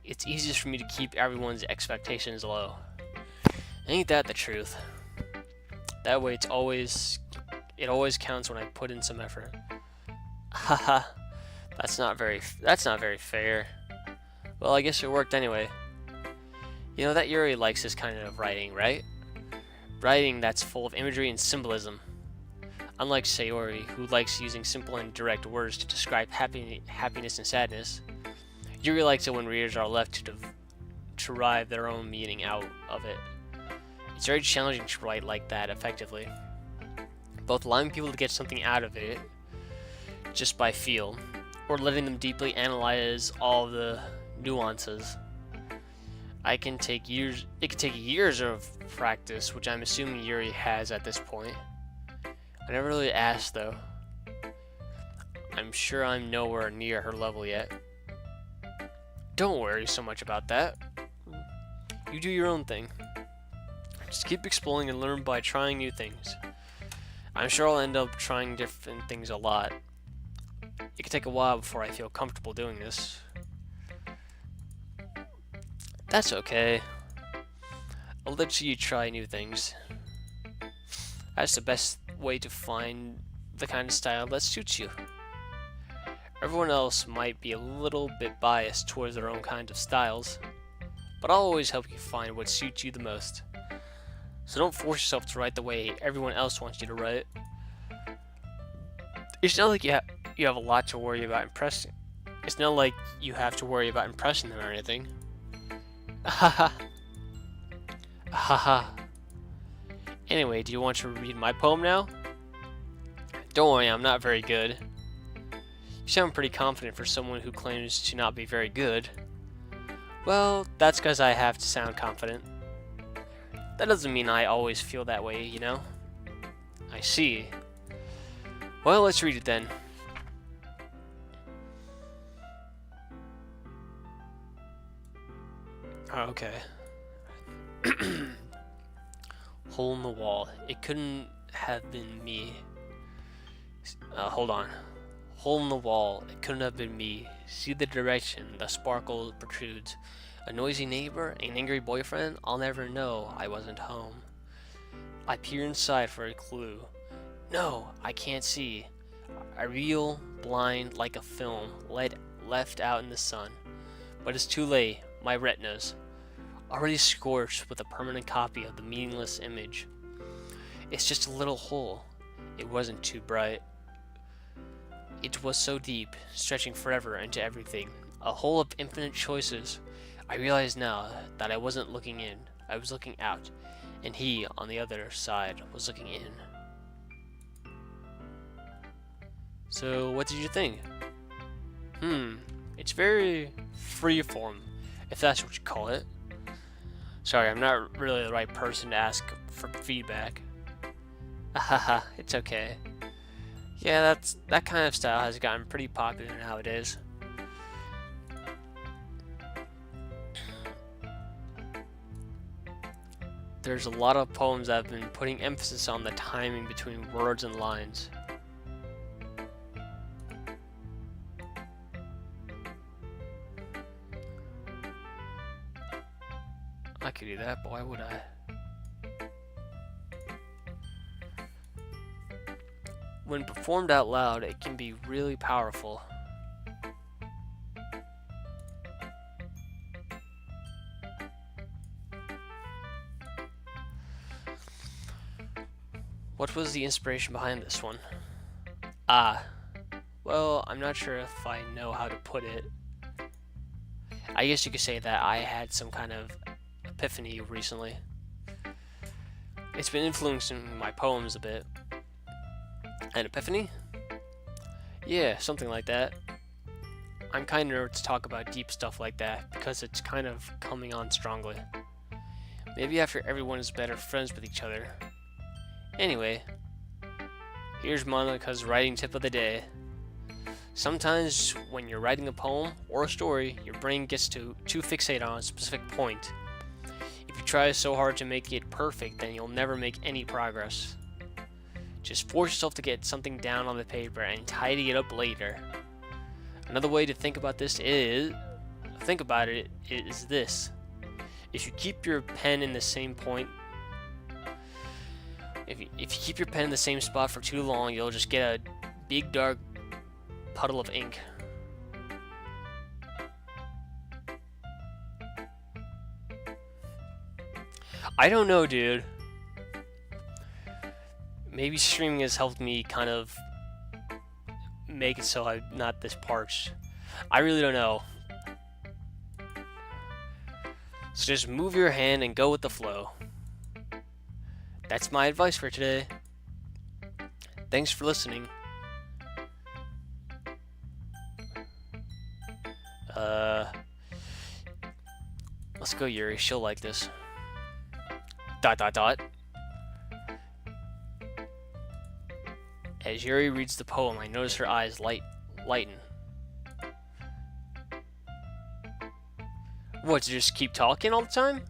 [SPEAKER 1] It's easiest for me to keep everyone's expectations low. Ain't that the truth? That way it always counts when I put in some effort. Haha, that's not very fair. Well, I guess it worked anyway. You know that Yuri likes this kind of writing, right? Writing that's full of imagery and symbolism. Unlike Sayori, who likes using simple and direct words to describe happiness and sadness, Yuri likes it when readers are left to derive their own meaning out of it. It's very challenging to write like that effectively, both allowing people to get something out of it just by feel, or letting them deeply analyze all the nuances. It can take years of practice, which I'm assuming Yuri has at this point. I never really asked though. I'm sure I'm nowhere near her level yet. Don't worry so much about that. You do your own thing. Just keep exploring and learn by trying new things. I'm sure I'll end up trying different things a lot. It could take a while before I feel comfortable doing this. That's okay. I'll let you try new things. That's the best way to find the kind of style that suits you. Everyone else might be a little bit biased towards their own kind of styles, but I'll always help you find what suits you the most. So don't force yourself to write the way everyone else wants you to write. It's not like you have a lot to worry about impressing. It's not like you have to worry about impressing them or anything. Haha. Haha. Anyway, do you want to read my poem now? Don't worry, I'm not very good. You sound pretty confident for someone who claims to not be very good. Well, that's because I have to sound confident. That doesn't mean I always feel that way, you know? I see. Well, let's read it then. Okay. Hole in the wall. It couldn't have been me. Hold on. Hole in the wall. It couldn't have been me. See the direction the sparkle protrudes. A noisy neighbor? An angry boyfriend? I'll never know I wasn't home. I peer inside for a clue. No, I can't see. I reel blind like a film left out in the sun. But it's too late. My retinas. Already scorched with a permanent copy of the meaningless image. It's just a little hole. It wasn't too bright. It was so deep, stretching forever into everything. A hole of infinite choices. I realize now that I wasn't looking in. I was looking out. And he, on the other side, was looking in. So, what did you think? It's very freeform, if that's what you call it. Sorry, I'm not really the right person to ask for feedback. Haha, it's okay. Yeah, that kind of style has gotten pretty popular nowadays. There's a lot of poems that have been putting emphasis on the timing between words and lines. I could do that, but why would I? When performed out loud, it can be really powerful. What was the inspiration behind this one? Well, I'm not sure if I know how to put it. I guess you could say that I had some kind of epiphany recently. It's been influencing my poems a bit. An epiphany? Yeah, something like that. I'm kind of nervous to talk about deep stuff like that because it's kind of coming on strongly. Maybe after everyone is better friends with each other. Anyway, here's Monica's writing tip of the day. Sometimes when you're writing a poem or a story, your brain gets too fixated on a specific point. If you try so hard to make it perfect, then you'll never make any progress. Just force yourself to get something down on the paper and tidy it up later. Another way to think about it is this. If you keep your pen in the same point, if you keep your pen in the same spot for too long, you'll just get a big dark puddle of ink. I don't know, dude. Maybe streaming has helped me kind of make it so I'm not this parched. I really don't know. So just move your hand and go with the flow. That's my advice for today. Thanks for listening. Let's go, Yuri. She'll like this. ... As Yuri reads the poem, I notice her eyes lighten. What, to just keep talking all the time?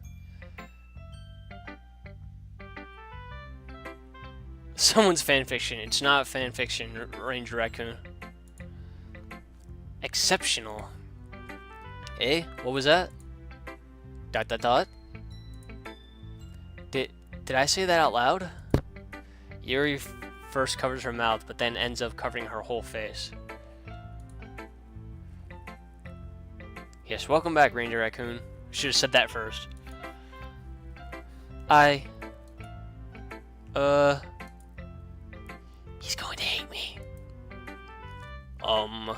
[SPEAKER 1] Someone's fanfiction. It's not fanfiction, Ranger Raccoon. Exceptional. Eh? What was that? ... Did I say that out loud? Yuri first covers her mouth, but then ends up covering her whole face. Yes, welcome back, Ranger Raccoon. Should have said that first. He's going to hate me. You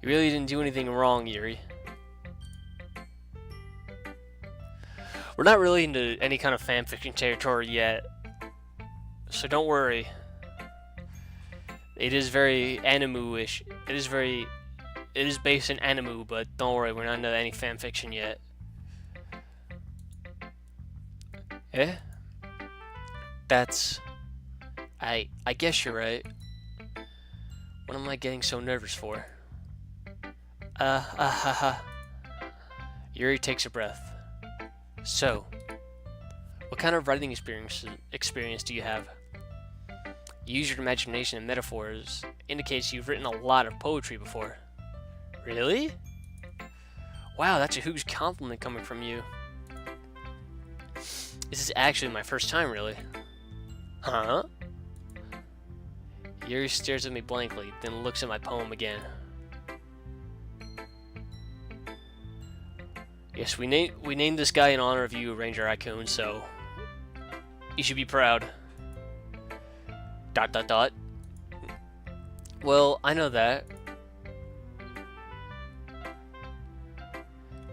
[SPEAKER 1] really didn't do anything wrong, Yuri. We're not really into any kind of fanfiction territory yet, so don't worry. It is very anime-ish. It is based in anime, but don't worry, we're not into any fanfiction yet. Eh? That's... I guess you're right. What am I getting so nervous for? Yuri takes a breath. So, what kind of writing experience do you have? You use your imagination and metaphors. Indicates you've written a lot of poetry before. Really? Wow, that's a huge compliment coming from you. This is actually my first time, really. Huh? Yuri stares at me blankly, then looks at my poem again. Yes, we named this guy in honor of you, Ranger Raccoon, so you should be proud. ... Well, I know that.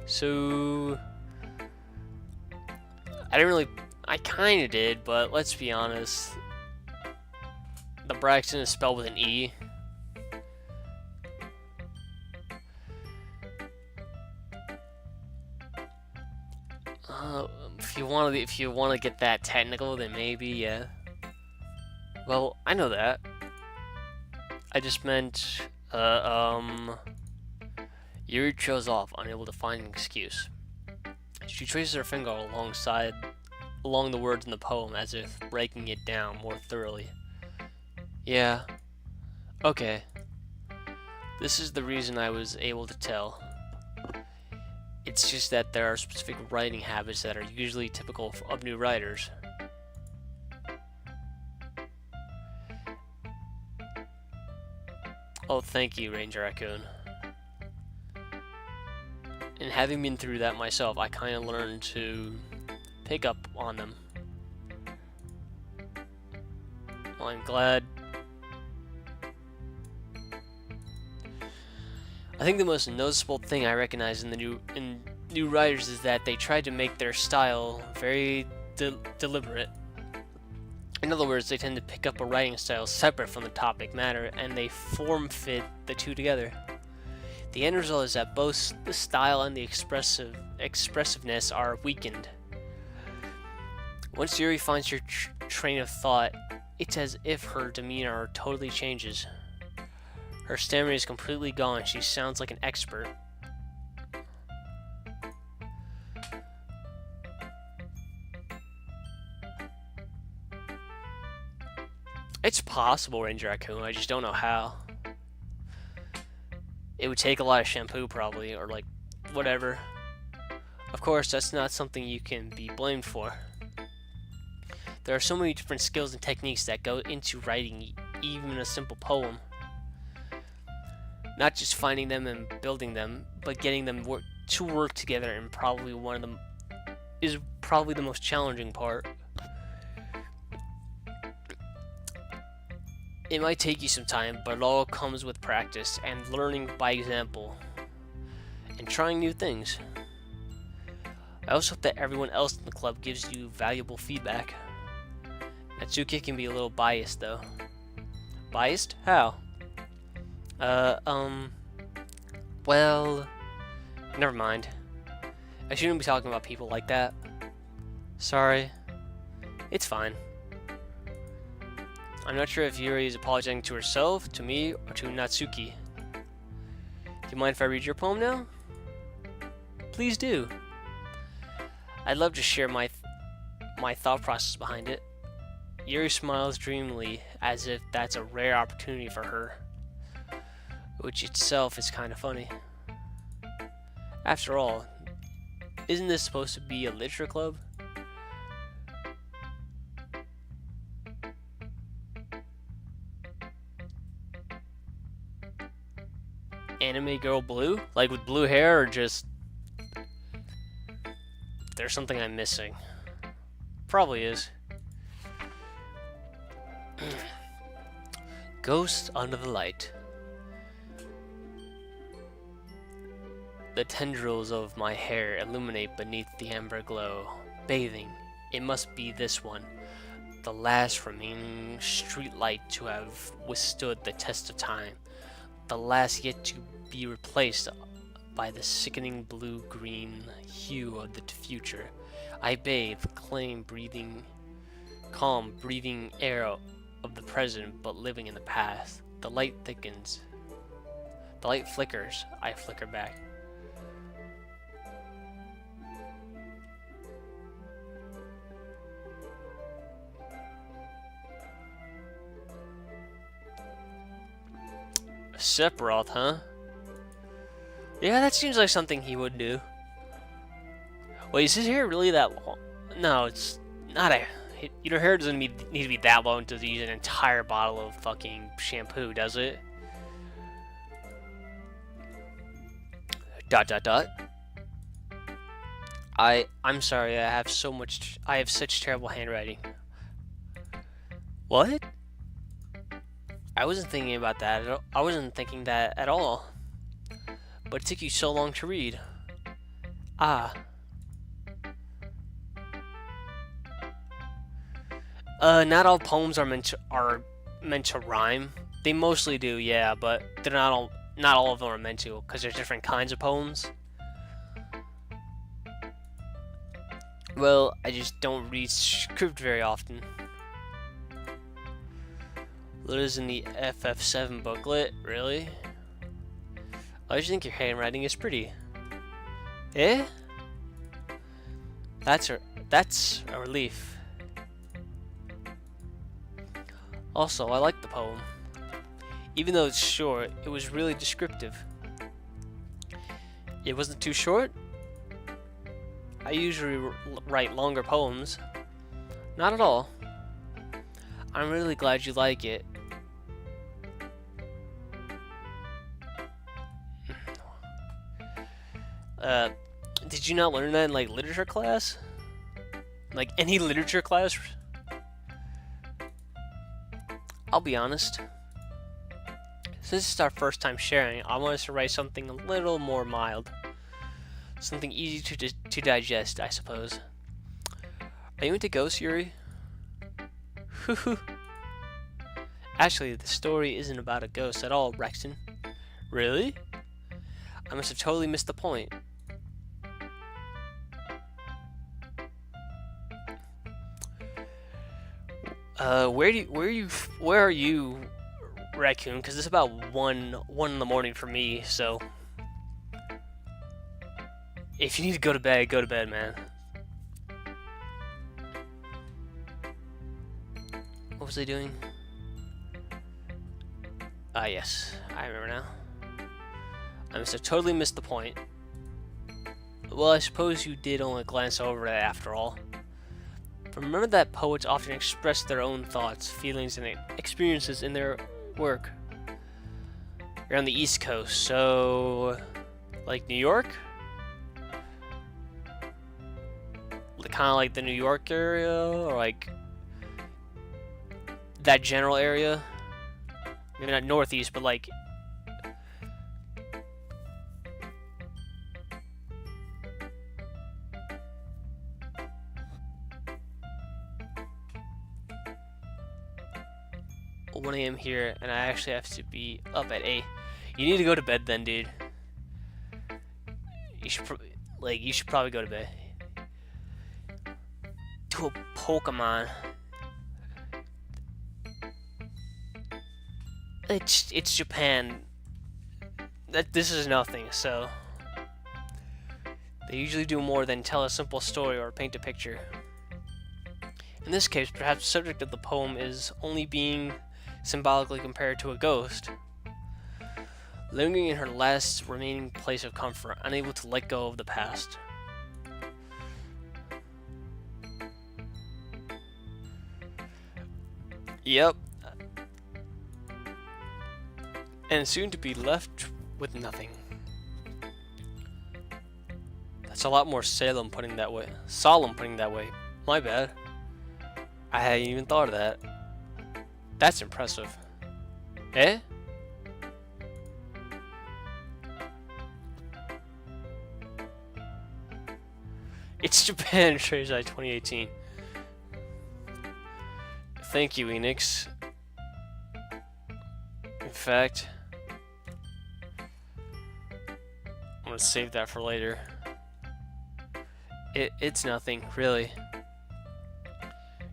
[SPEAKER 1] So I kinda did, but let's be honest. The Braxton is spelled with an E. If you want to get that technical, then maybe, yeah. Well, I know that. I just meant, Yuri trails off, unable to find an excuse. She traces her finger along the words in the poem, as if breaking it down more thoroughly. Yeah. Okay. This is the reason I was able to tell. It's just that there are specific writing habits that are usually typical of new writers. Oh, thank you, Ranger Raccoon. And having been through that myself, I kind of learned to pick up on them. Well, I'm glad. I think the most noticeable thing I recognize in new writers is that they try to make their style very deliberate. In other words, they tend to pick up a writing style separate from the topic matter, and they form-fit the two together. The end result is that both the style and the expressiveness are weakened. Once Yuri finds your train of thought, it's as if her demeanor totally changes. Her stamina is completely gone. She sounds like an expert. It's possible, Ranger Raccoon. I just don't know how. It would take a lot of shampoo, probably, or like, whatever. Of course, that's not something you can be blamed for. There are so many different skills and techniques that go into writing even a simple poem. Not just finding them and building them, but getting them to work together, and probably one of them is probably the most challenging part. It might take you some time, but it all comes with practice and learning by example and trying new things. I also hope that everyone else in the club gives you valuable feedback. Natsuki can be a little biased though. Biased? How? Well, never mind. I shouldn't be talking about people like that. Sorry. It's fine. I'm not sure if Yuri is apologizing to herself, to me, or to Natsuki. Do you mind if I read your poem now? Please do. I'd love to share my thought process behind it. Yuri smiles dreamily, as if that's a rare opportunity for her, which itself is kind of funny. After all, isn't this supposed to be a literature club? Anime girl blue? Like with blue hair, or just... There's something I'm missing. Probably is. Ghost under the light. The tendrils of my hair illuminate beneath the amber glow. bathing. It must be this one, the last remaining streetlight to have withstood the test of time, the last yet to be replaced by the sickening blue-green hue of the future. I bathe, calm, breathing air of the present, but living in the past. The light thickens. The light flickers. I flicker back. Sephiroth, huh? Yeah, that seems like something he would do. Wait, is his hair really that long? No, it's not a... Your hair doesn't need to be that long to use an entire bottle of fucking shampoo, does it? Dot dot dot. I'm sorry, I have such terrible handwriting. What? I wasn't thinking about that. I wasn't thinking that at all. But it took you so long to read. Ah. Not all poems are meant to rhyme. They mostly do, yeah, but they're not all of them are meant to, because there's different kinds of poems. Well, I just don't read script very often. Letters in the FF7 booklet, really? I just think your handwriting is pretty. Eh? That's a relief. Also, I like the poem. Even though it's short, it was really descriptive. It wasn't too short? I usually write longer poems. Not at all. I'm really glad you like it. Did you not learn that in, like, literature class? Like, any literature class? I'll be honest. Since it's our first time sharing, I want us to write something a little more mild. Something easy to digest, I suppose. Are you into ghosts, Yuri? Actually, the story isn't about a ghost at all, Rexton. Really? I must have totally missed the point. Where are you, Raccoon? Because it's about 1 in the morning for me, so if you need to go to bed, man. What was I doing? Ah, yes, I remember now. I must have totally missed the point. Well, I suppose you did only glance over it after all. Remember that poets often express their own thoughts, feelings, and experiences in their work. You're on the East Coast, so... like New York? Kind of like the New York area, or like... that general area? Maybe not Northeast, but like... "1 a.m. here, and I actually have to be up at 8. You need to go to bed then, dude. You should probably go to bed. To a Pokemon. It's Japan. This is nothing, so they usually do more than tell a simple story or paint a picture. In this case, perhaps the subject of the poem is only being symbolically compared to a ghost, lingering in her last remaining place of comfort, unable to let go of the past. Yep. And soon to be left with nothing. That's a lot more solemn putting that way. My bad. I hadn't even thought of that. That's impressive. Eh? It's Japan TReZiDE 2018. Thank you, Enix. In fact, I'm gonna save that for later. It's nothing, really.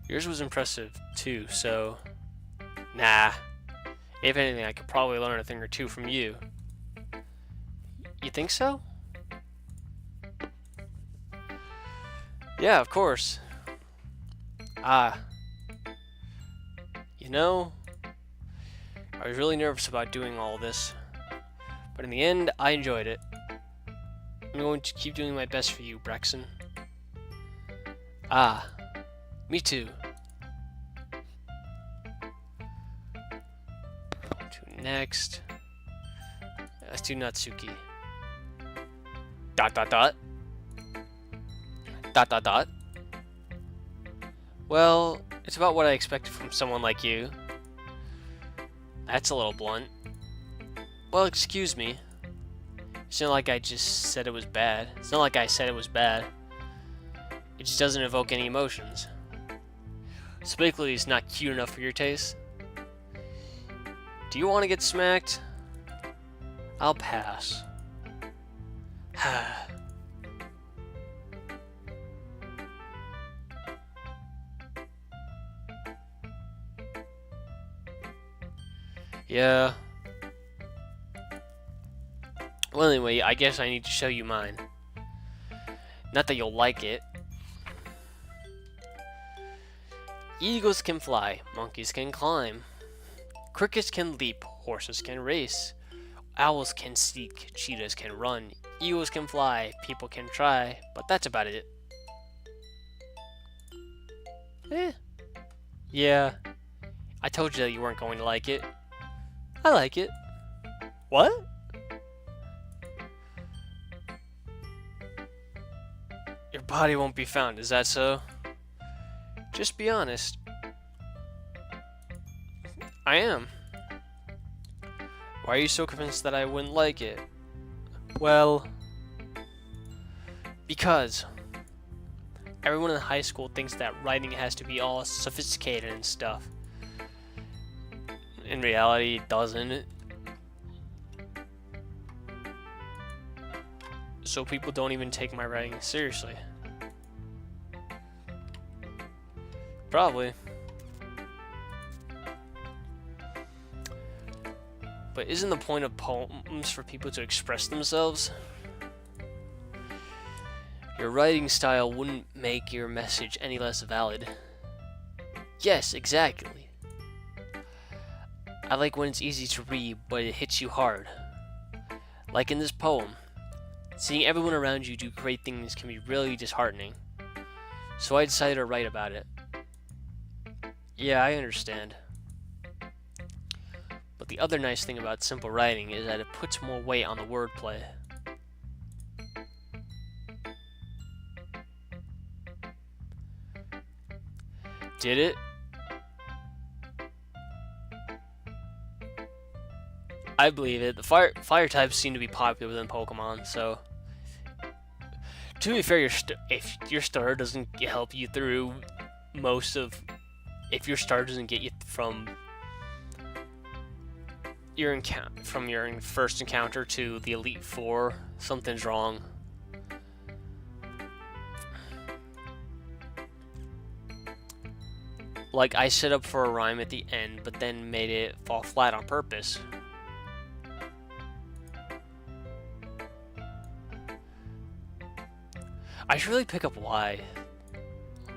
[SPEAKER 1] Yours was impressive, too, so... Nah. If anything, I could probably learn a thing or two from you. You think so? Yeah, of course. Ah. You know, I was really nervous about doing all this, but in the end, I enjoyed it. I'm going to keep doing my best for you, Brexon. Ah, me too. To next. Let's do Natsuki. Dot dot dot. Dot dot dot. Well, it's about what I expected from someone like you. That's a little blunt. Well, excuse me. It's not like I just said it was bad. It's not like I said it was bad. It just doesn't evoke any emotions. So basically, it's not cute enough for your taste. Do you want to get smacked? I'll pass. Yeah. Well, anyway, I guess I need to show you mine. Not that you'll like it. Eagles can fly, monkeys can climb. Crickets can leap, horses can race. Owls can seek, cheetahs can run. Eagles can fly, people can try, but that's about it. Yeah. I told you that you weren't going to like it. I like it. What? Your body won't be found, is that so? Just be honest. I am. Why are you so convinced that I wouldn't like it? Well, because everyone in high school thinks that writing has to be all sophisticated and stuff. In reality, it doesn't. So people don't even take my writing seriously. Probably. But isn't the point of poems for people to express themselves? Your writing style wouldn't make your message any less valid. Yes, exactly. I like when it's easy to read, but it hits you hard. Like in this poem. Seeing everyone around you do great things can be really disheartening. So I decided to write about it. Yeah, I understand. But the other nice thing about simple writing is that it puts more weight on the wordplay. Did it? I believe it. The fire types seem to be popular within Pokemon, so... To be fair, if your starter doesn't help you through most of... If your starter doesn't get you from your first encounter to the Elite Four, something's wrong. Like, I set up for a rhyme at the end, but then made it fall flat on purpose. I should really pick up Y.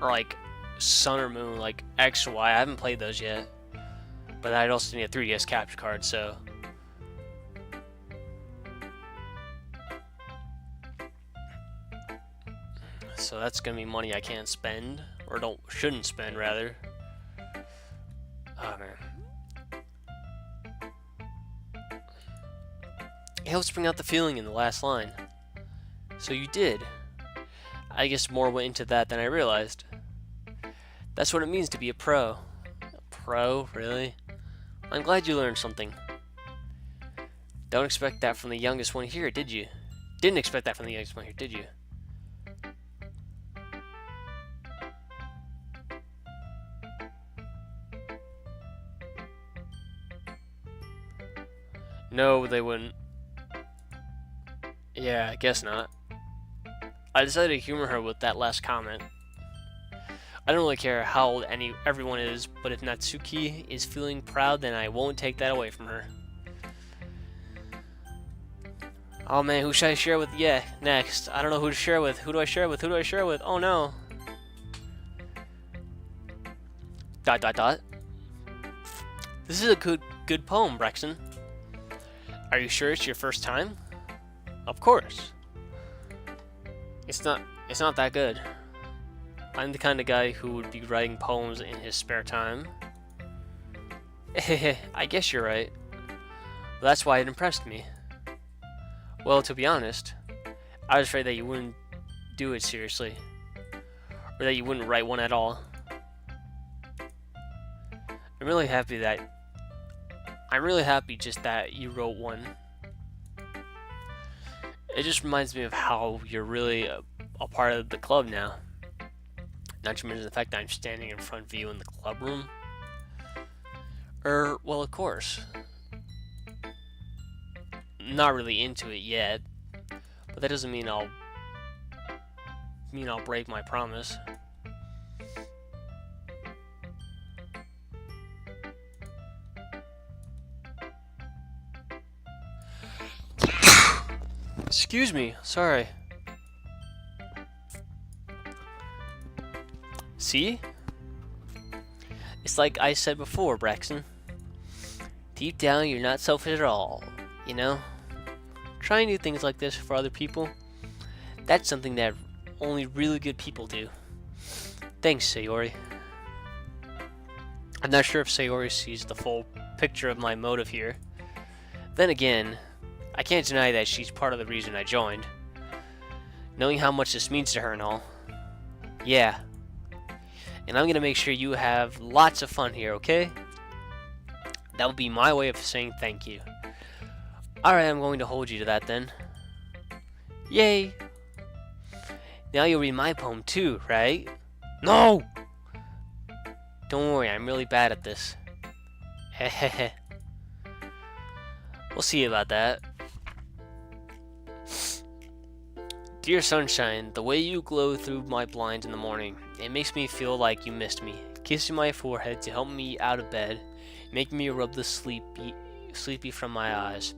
[SPEAKER 1] Or like Sun or Moon, like X or Y. I haven't played those yet. But I'd also need a 3DS capture card, so. So that's gonna be money I can't spend. Or shouldn't spend rather. Oh man. It helps bring out the feeling in the last line. So you did. I guess more went into that than I realized. That's what it means to be a pro. A pro? Really? I'm glad you learned something. Don't expect that from the youngest one here, did you? Didn't expect that from the youngest one here, did you? No, they wouldn't. Yeah, I guess not. I decided to humor her with that last comment. I don't really care how old everyone is, but if Natsuki is feeling proud, then I won't take that away from her. Oh man, who should I share with? Yeah, next. I don't know who to share with. Who do I share with? Who do I share with? Oh no. ... This is a good poem, Brexton. Are you sure it's your first time? Of course. It's not that good. I'm the kind of guy who would be writing poems in his spare time. I guess you're right. But that's why it impressed me. Well, to be honest, I was afraid that you wouldn't do it seriously. Or that you wouldn't write one at all. I'm really happy just that you wrote one. It just reminds me of how you're really a part of the club now. Not to mention the fact that I'm standing in front of you in the club room. Well, of course. Not really into it yet, but that doesn't mean I'll break my promise. Excuse me, sorry. See? It's like I said before, Braxton. Deep down, you're not selfish at all, you know? Trying new things like this for other people, that's something that only really good people do. Thanks, Sayori. I'm not sure if Sayori sees the full picture of my motive here. Then again, I can't deny that she's part of the reason I joined. Knowing how much this means to her and all. Yeah. And I'm gonna make sure you have lots of fun here, okay? That would be my way of saying thank you. Alright, I'm going to hold you to that then. Yay! Now you'll read my poem too, right? No! Don't worry, I'm really bad at this. Hehehe. We'll see about that. Dear sunshine, the way you glow through my blinds in the morning, it makes me feel like you missed me. Kissing my forehead to help me out of bed, making me rub the sleepy from my eyes.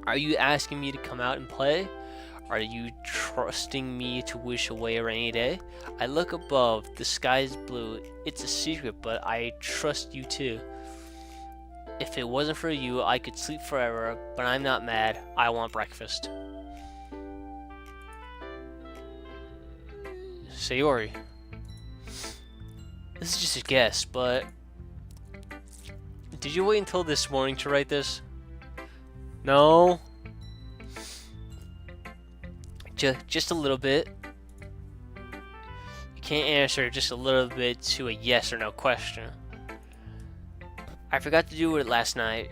[SPEAKER 1] Are you asking me to come out and play? Are you trusting me to wish away a rainy day? I look above, the sky is blue. It's a secret, but I trust you too. If it wasn't for you, I could sleep forever, but I'm not mad. I want breakfast. Sayori. This is just a guess, but did you wait until this morning to write this? No? Just a little bit. You can't answer just a little bit to a yes or no question. I forgot to do it last night.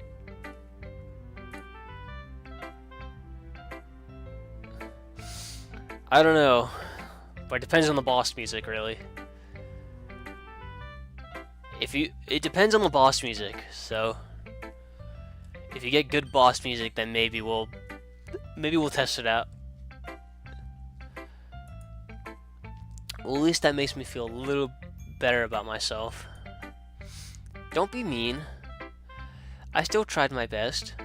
[SPEAKER 1] I don't know, but it depends on the boss music, really. It depends on the boss music, so if you get good boss music, then maybe we'll test it out. Well, at least that makes me feel a little better about myself. Don't be mean. I still tried my best.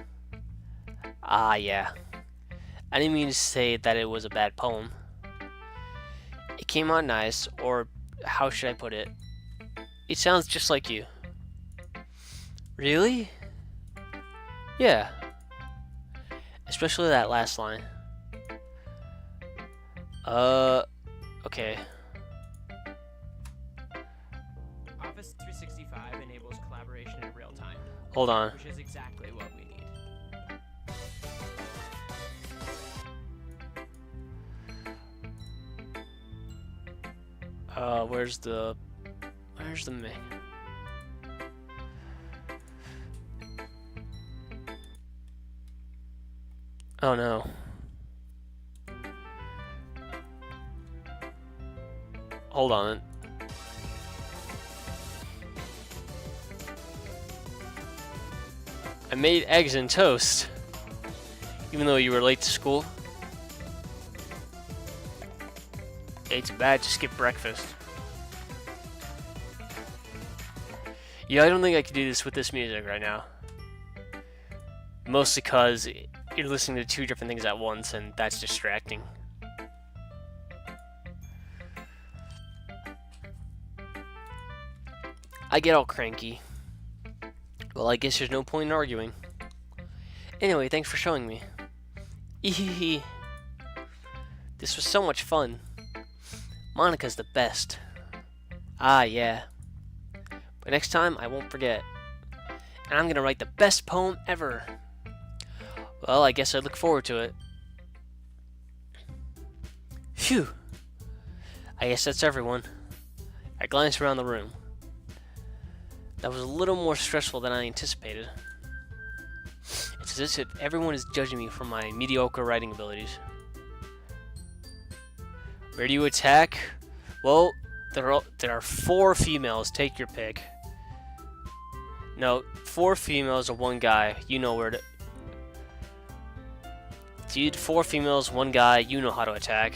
[SPEAKER 1] Ah, yeah. I didn't mean to say that it was a bad poem. It came out nice, or how should I put it? It sounds just like you. Really? Yeah. Especially that last line. Okay.
[SPEAKER 2] Office 365 enables collaboration in real time.
[SPEAKER 1] Hold on.
[SPEAKER 2] Which is exactly what we need.
[SPEAKER 1] Where's the me? Oh no. Hold on. I made eggs and toast. even though you were late to school. It's bad to skip breakfast. Yeah, I don't think I could do this with this music right now. Mostly because you're listening to two different things at once, and that's distracting. I get all cranky. Well, I guess there's no point in arguing. Anyway, thanks for showing me. Ehehe. This was so much fun. Monica's the best. Ah, yeah. But next time, I won't forget. And I'm gonna write the best poem ever. Well, I guess I look forward to it. Phew. I guess that's everyone. I glanced around the room. That was a little more stressful than I anticipated. It's as if everyone is judging me for my mediocre writing abilities. Where do you attack? Well, there are 4 females. Take your pick. No, 4 females or 1 guy. You know where to... Dude, 4 females, 1 guy. You know how to attack.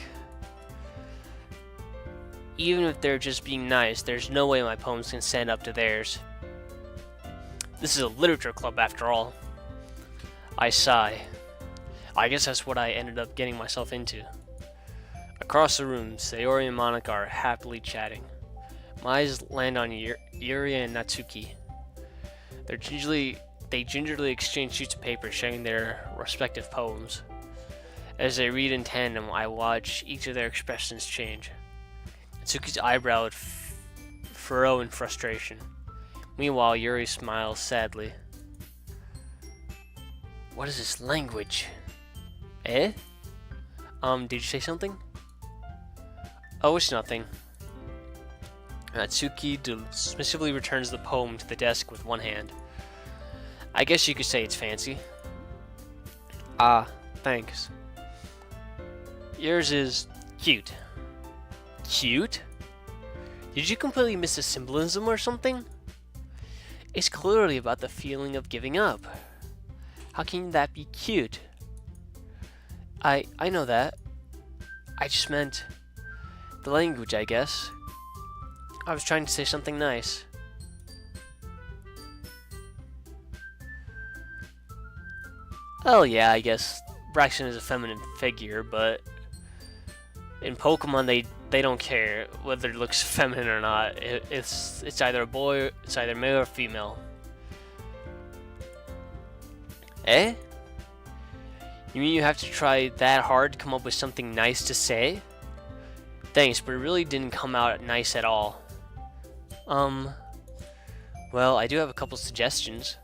[SPEAKER 1] Even if they're just being nice, there's no way my poems can stand up to theirs. This is a literature club after all. I sigh. I guess that's what I ended up getting myself into. Across the room, Sayori and Monica are happily chatting. My eyes land on Yuri and Natsuki. They gingerly exchange sheets of paper sharing their respective poems. As they read in tandem, I watch each of their expressions change. Natsuki's eyebrow would furrow in frustration. Meanwhile, Yuri smiles sadly. What is this language? Eh? Did you say something? Oh, it's nothing. Natsuki dismissively returns the poem to the desk with one hand. I guess you could say it's fancy. Ah, thanks. Yours is cute. Cute? Did you completely miss the symbolism or something? It's clearly about the feeling of giving up. How can that be cute? I know that. I just meant the language, I guess. I was trying to say something nice. Oh yeah, I guess Braxton is a feminine figure, but in Pokemon they don't care whether it looks feminine or not. It's either a boy, it's either male or female. Eh? You mean you have to try that hard to come up with something nice to say? Thanks, but it really didn't come out nice at all. Well, I do have a couple suggestions.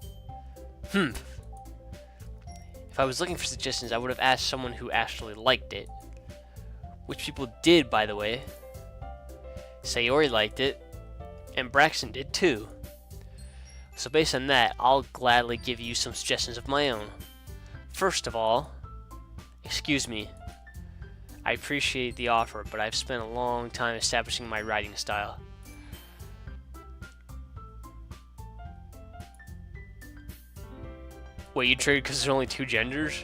[SPEAKER 1] If I was looking for suggestions, I would have asked someone who actually liked it. Which people did, by the way. Sayori liked it, and Braxton did too. So based on that, I'll gladly give you some suggestions of my own. First of all, excuse me. I appreciate the offer, but I've spent a long time establishing my writing style. Wait, you trade because there's only 2 genders?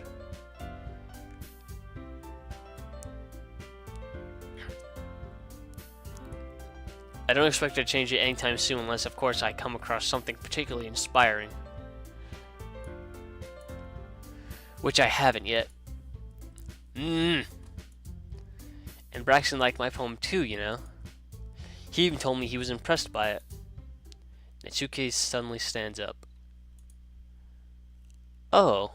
[SPEAKER 1] I don't expect to change it anytime soon unless, of course, I come across something particularly inspiring. Which I haven't yet. And Braxton liked my poem too, you know. He even told me he was impressed by it. Natsuki suddenly stands up. Oh.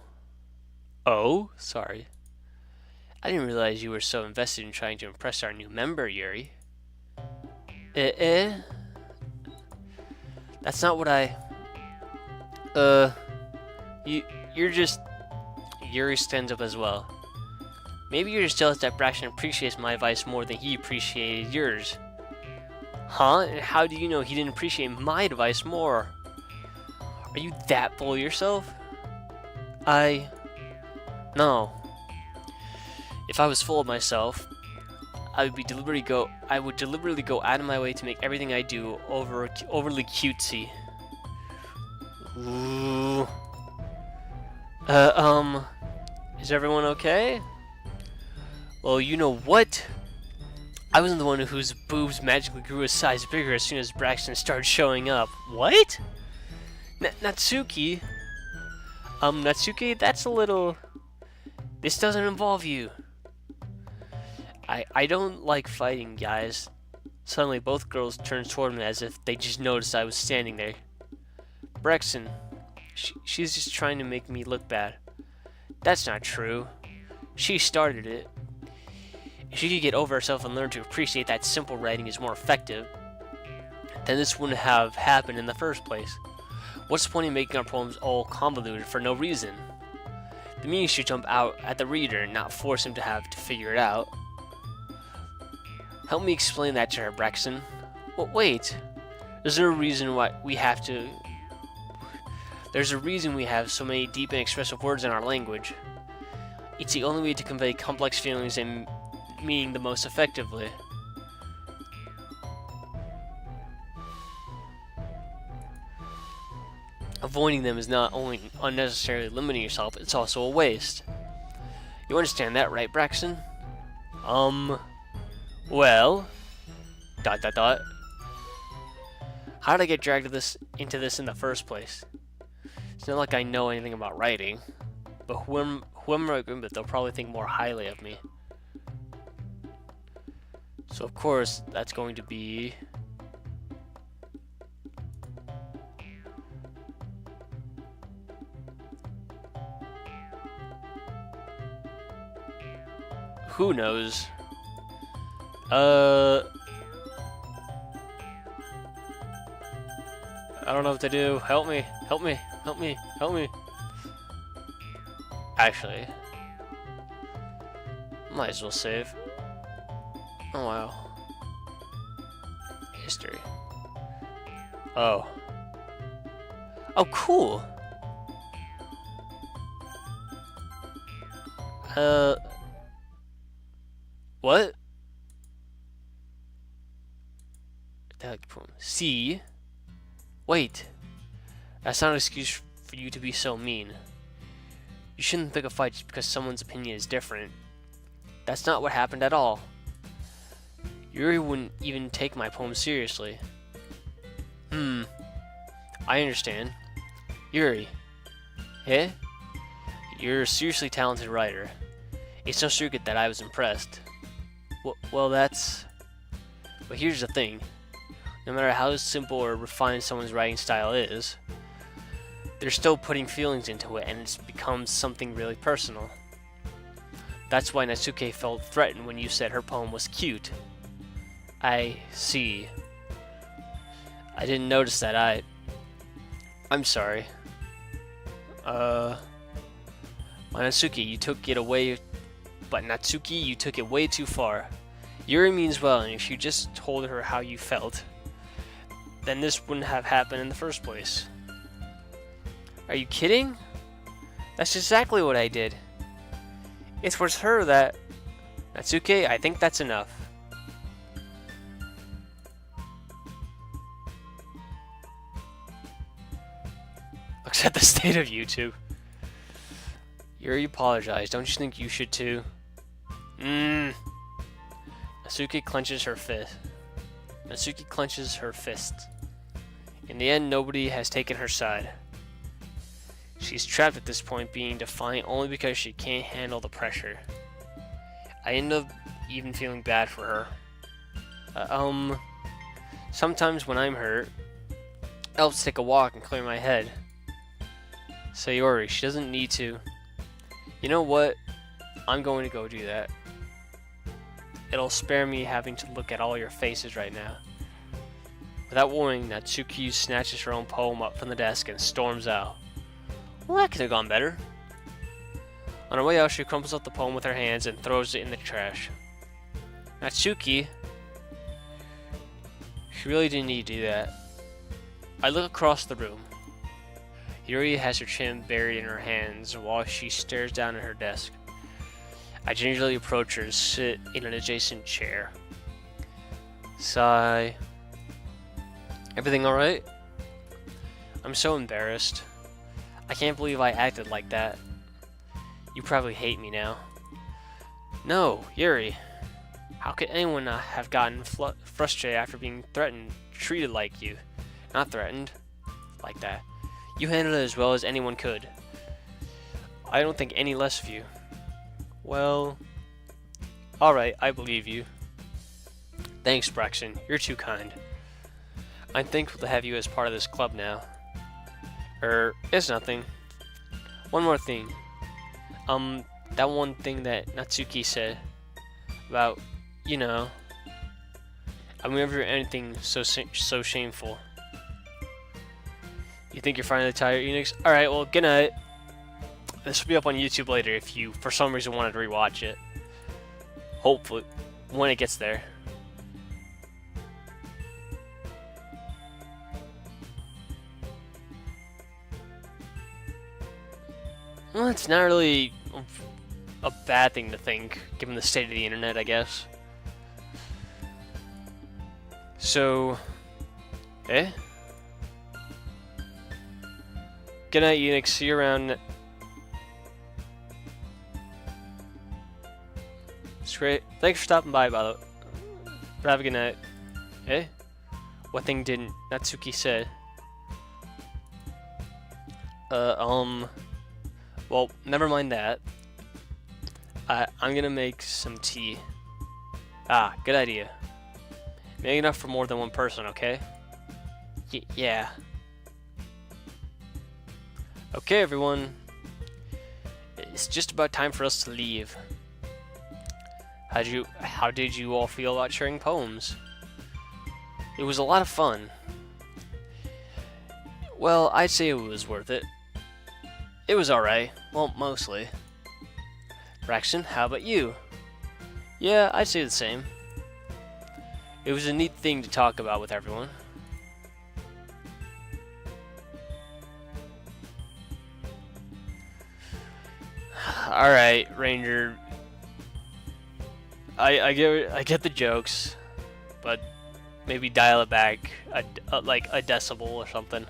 [SPEAKER 1] Oh? Sorry. I didn't realize you were so invested in trying to impress our new member, Yuri. That's not what I... You're just... Yuri stands up as well. Maybe you're just jealous that Braxton appreciates my advice more than he appreciated yours. Huh? And how do you know he didn't appreciate my advice more? Are you that full of yourself? No. If I was full of myself, I would deliberately go out of my way to make everything I do overly cutesy. Ooh. Is everyone okay? Well, you know what? I wasn't the one whose boobs magically grew a size bigger as soon as Braxton started showing up. What? Natsuki? Natsuki, that's a little... This doesn't involve you. I don't like fighting, guys. Suddenly, both girls turned toward me as if they just noticed I was standing there. Braxton, she's just trying to make me look bad. That's not true. She started it. If she could get over herself and learn to appreciate that simple writing is more effective, then this wouldn't have happened in the first place. What's the point in making our poems all convoluted for no reason? The meaning should jump out at the reader and not force him to have to figure it out. Help me explain that to her, Braxton. Well, wait. There's a reason we have so many deep and expressive words in our language. It's the only way to convey complex feelings and meaning the most effectively. Avoiding them is not only unnecessarily limiting yourself, it's also a waste. You understand that, right, Braxton? Well... ... How did I get dragged into this in the first place? It's not like I know anything about writing, but whoever I agree with, they'll probably think more highly of me. So of course, that's going to be... Who knows? I don't know what to do. Help me. Help me. Help me. Help me. Actually, might as well save. Oh wow. History. Oh. Oh, cool. What? C. Wait. That's not an excuse for you to be so mean. You shouldn't pick a fight just because someone's opinion is different. That's not what happened at all. Yuri wouldn't even take my poem seriously. I understand. Yuri. Eh? You're a seriously talented writer. It's no secret that I was impressed. Well, that's... But here's the thing. No matter how simple or refined someone's writing style is, they're still putting feelings into it, and it's become something really personal. That's why Natsuki felt threatened when you said her poem was cute. I see. I didn't notice that. I'm sorry. Natsuki, you took it away... But Natsuki, you took it way too far. Yuri means well, and if you just told her how you felt, then this wouldn't have happened in the first place. Are you kidding? That's exactly what I did. It was her that... Natsuki, I think that's enough. Looks at the state of YouTube. Yuri apologized. Don't you think you should too? Natsuki clenches her fist. Natsuki clenches her fist. In the end, nobody has taken her side. She's trapped at this point, being defiant only because she can't handle the pressure. I end up even feeling bad for her. Sometimes when I'm hurt, I'll just take a walk and clear my head. Sayori, she doesn't need to. You know what? I'm going to go do that. It'll spare me having to look at all your faces right now. Without warning, Natsuki snatches her own poem up from the desk and storms out. Well, that could have gone better. On her way out, she crumples up the poem with her hands and throws it in the trash. Natsuki? She really didn't need to do that. I look across the room. Yuri has her chin buried in her hands while she stares down at her desk. I gingerly approach her and sit in an adjacent chair. Sigh. Everything alright? I'm so embarrassed. I can't believe I acted like that. You probably hate me now. No, Yuri. How could anyone not have gotten frustrated after being threatened, treated like you? Not threatened. Like that. You handled it as well as anyone could. I don't think any less of you. Well... Alright, I believe you. Thanks, Braxton. You're too kind. I'm thankful to have you as part of this club now. It's nothing. One more thing. That one thing that Natsuki said about, you know, I would never hear anything so shameful. You think you're finally tired, Enix? Alright, well, good night. This will be up on YouTube later if you, for some reason, wanted to rewatch it. Hopefully, when it gets there. Well, it's not really a bad thing to think, given the state of the internet, I guess. So... Eh? Good night, Unix. See you around. It's great. Thanks for stopping by the way. But have a good night. Eh? What thing didn't Natsuki said? Well, never mind that. I'm gonna make some tea. Ah, good idea. Make enough for more than one person, okay? Yeah. Okay, everyone. It's just about time for us to leave. How did you all feel about sharing poems? It was a lot of fun. Well, I'd say it was worth it. It was alright. Well, mostly. Braxton, how about you? Yeah, I'd say the same. It was a neat thing to talk about with everyone. Alright, Ranger. I get the jokes, but maybe dial it back like a decibel or something.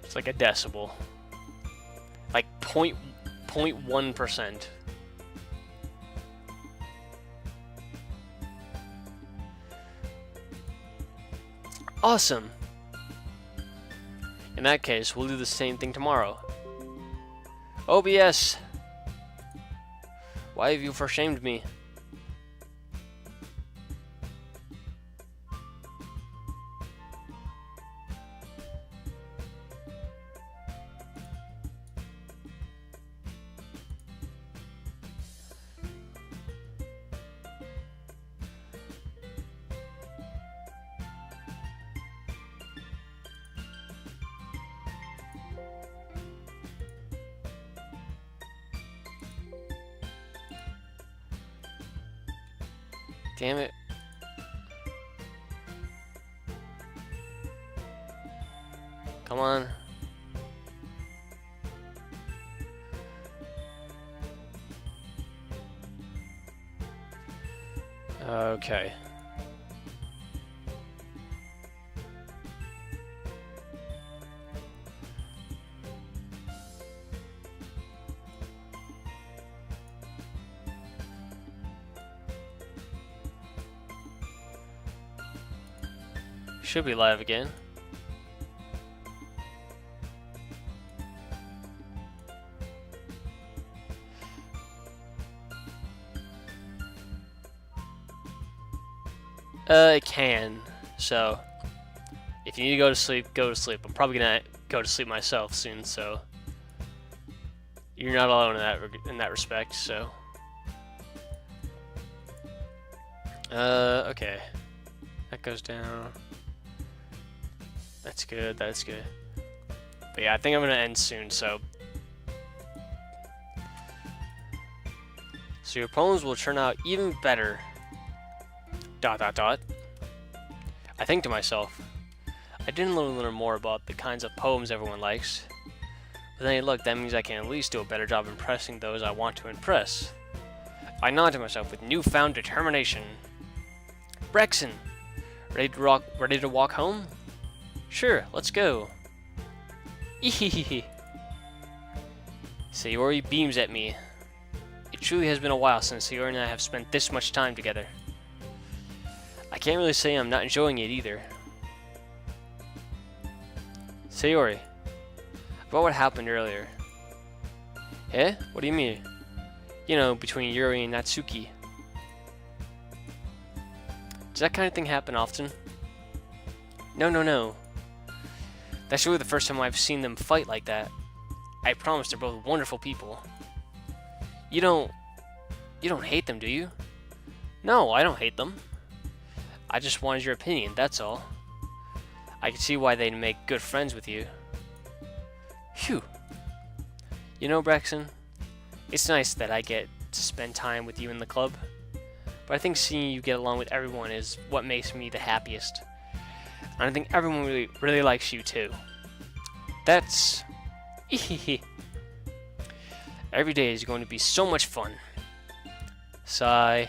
[SPEAKER 1] It's like a decibel. Like 0.1%. Awesome. In that case, we'll do the same thing tomorrow. OBS! Why have you forshamed me? Damn it. Come on. Okay. Should be live again. It can. So, if you need to go to sleep, go to sleep. I'm probably gonna go to sleep myself soon, so you're not alone in that respect. So, okay, that goes down. That's good. That's good. But yeah, I think I'm gonna end soon. So your poems will turn out even better. ... I think to myself, I didn't learn more about the kinds of poems everyone likes. But then, look, that means I can at least do a better job impressing those I want to impress. I nod to myself with newfound determination. Brexon, ready to walk home? Sure, let's go. Sayori beams at me. It truly has been a while since Sayori and I have spent this much time together. I can't really say I'm not enjoying it either. Sayori, about what happened earlier. Eh? What do you mean? You know, between Yuri and Natsuki. Does that kind of thing happen often? No. That's really the first time I've seen them fight like that. I promise they're both wonderful people. You don't hate them, do you? No, I don't hate them. I just wanted your opinion, that's all. I can see why they'd make good friends with you. Phew. You know, Braxton, it's nice that I get to spend time with you in the club, but I think seeing you get along with everyone is what makes me the happiest. And I think everyone really likes you too. That's... Every day is going to be so much fun. Sigh.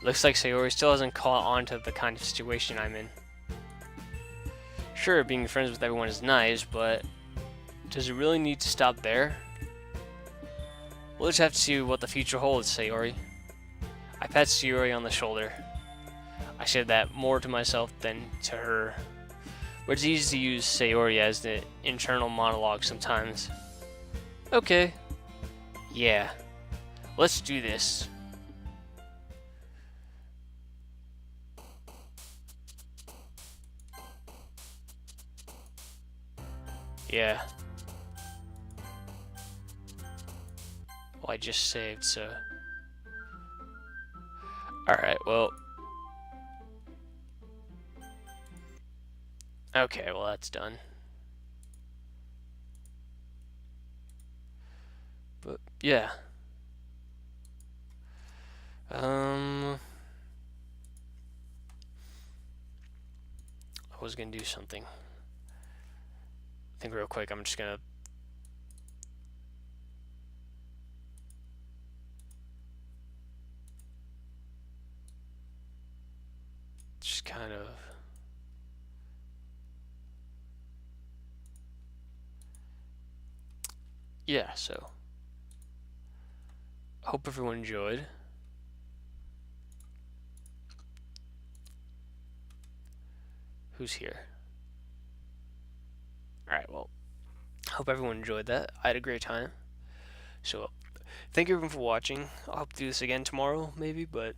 [SPEAKER 1] Looks like Sayori still hasn't caught on to the kind of situation I'm in. Sure, being friends with everyone is nice, but does it really need to stop there? We'll just have to see what the future holds, Sayori. I pat Sayori on the shoulder. I said that more to myself than to her, but it's easy to use Sayori as the internal monologue sometimes. Okay. Yeah. Let's do this. Yeah. Well, I just saved, so... Alright, well... Okay, well that's done. But, yeah. I was gonna do something. I think real quick, I'm just gonna... Just kind of... Yeah, so... Hope everyone enjoyed. Who's here? Alright, well, hope everyone enjoyed that. I had a great time. So, thank you everyone for watching. I'll hope to do this again tomorrow, maybe, but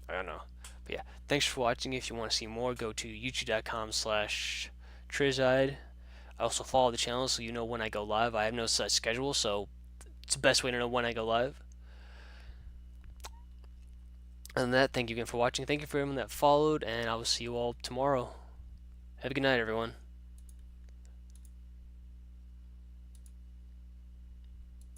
[SPEAKER 1] I don't know. But yeah, thanks for watching. If you want to see more, go to youtube.com/TReZiDE. I also follow the channel so you know when I go live. I have no set schedule, so it's the best way to know when I go live. Other than that, thank you again for watching. Thank you for everyone that followed, and I will see you all tomorrow. Have a good night, everyone.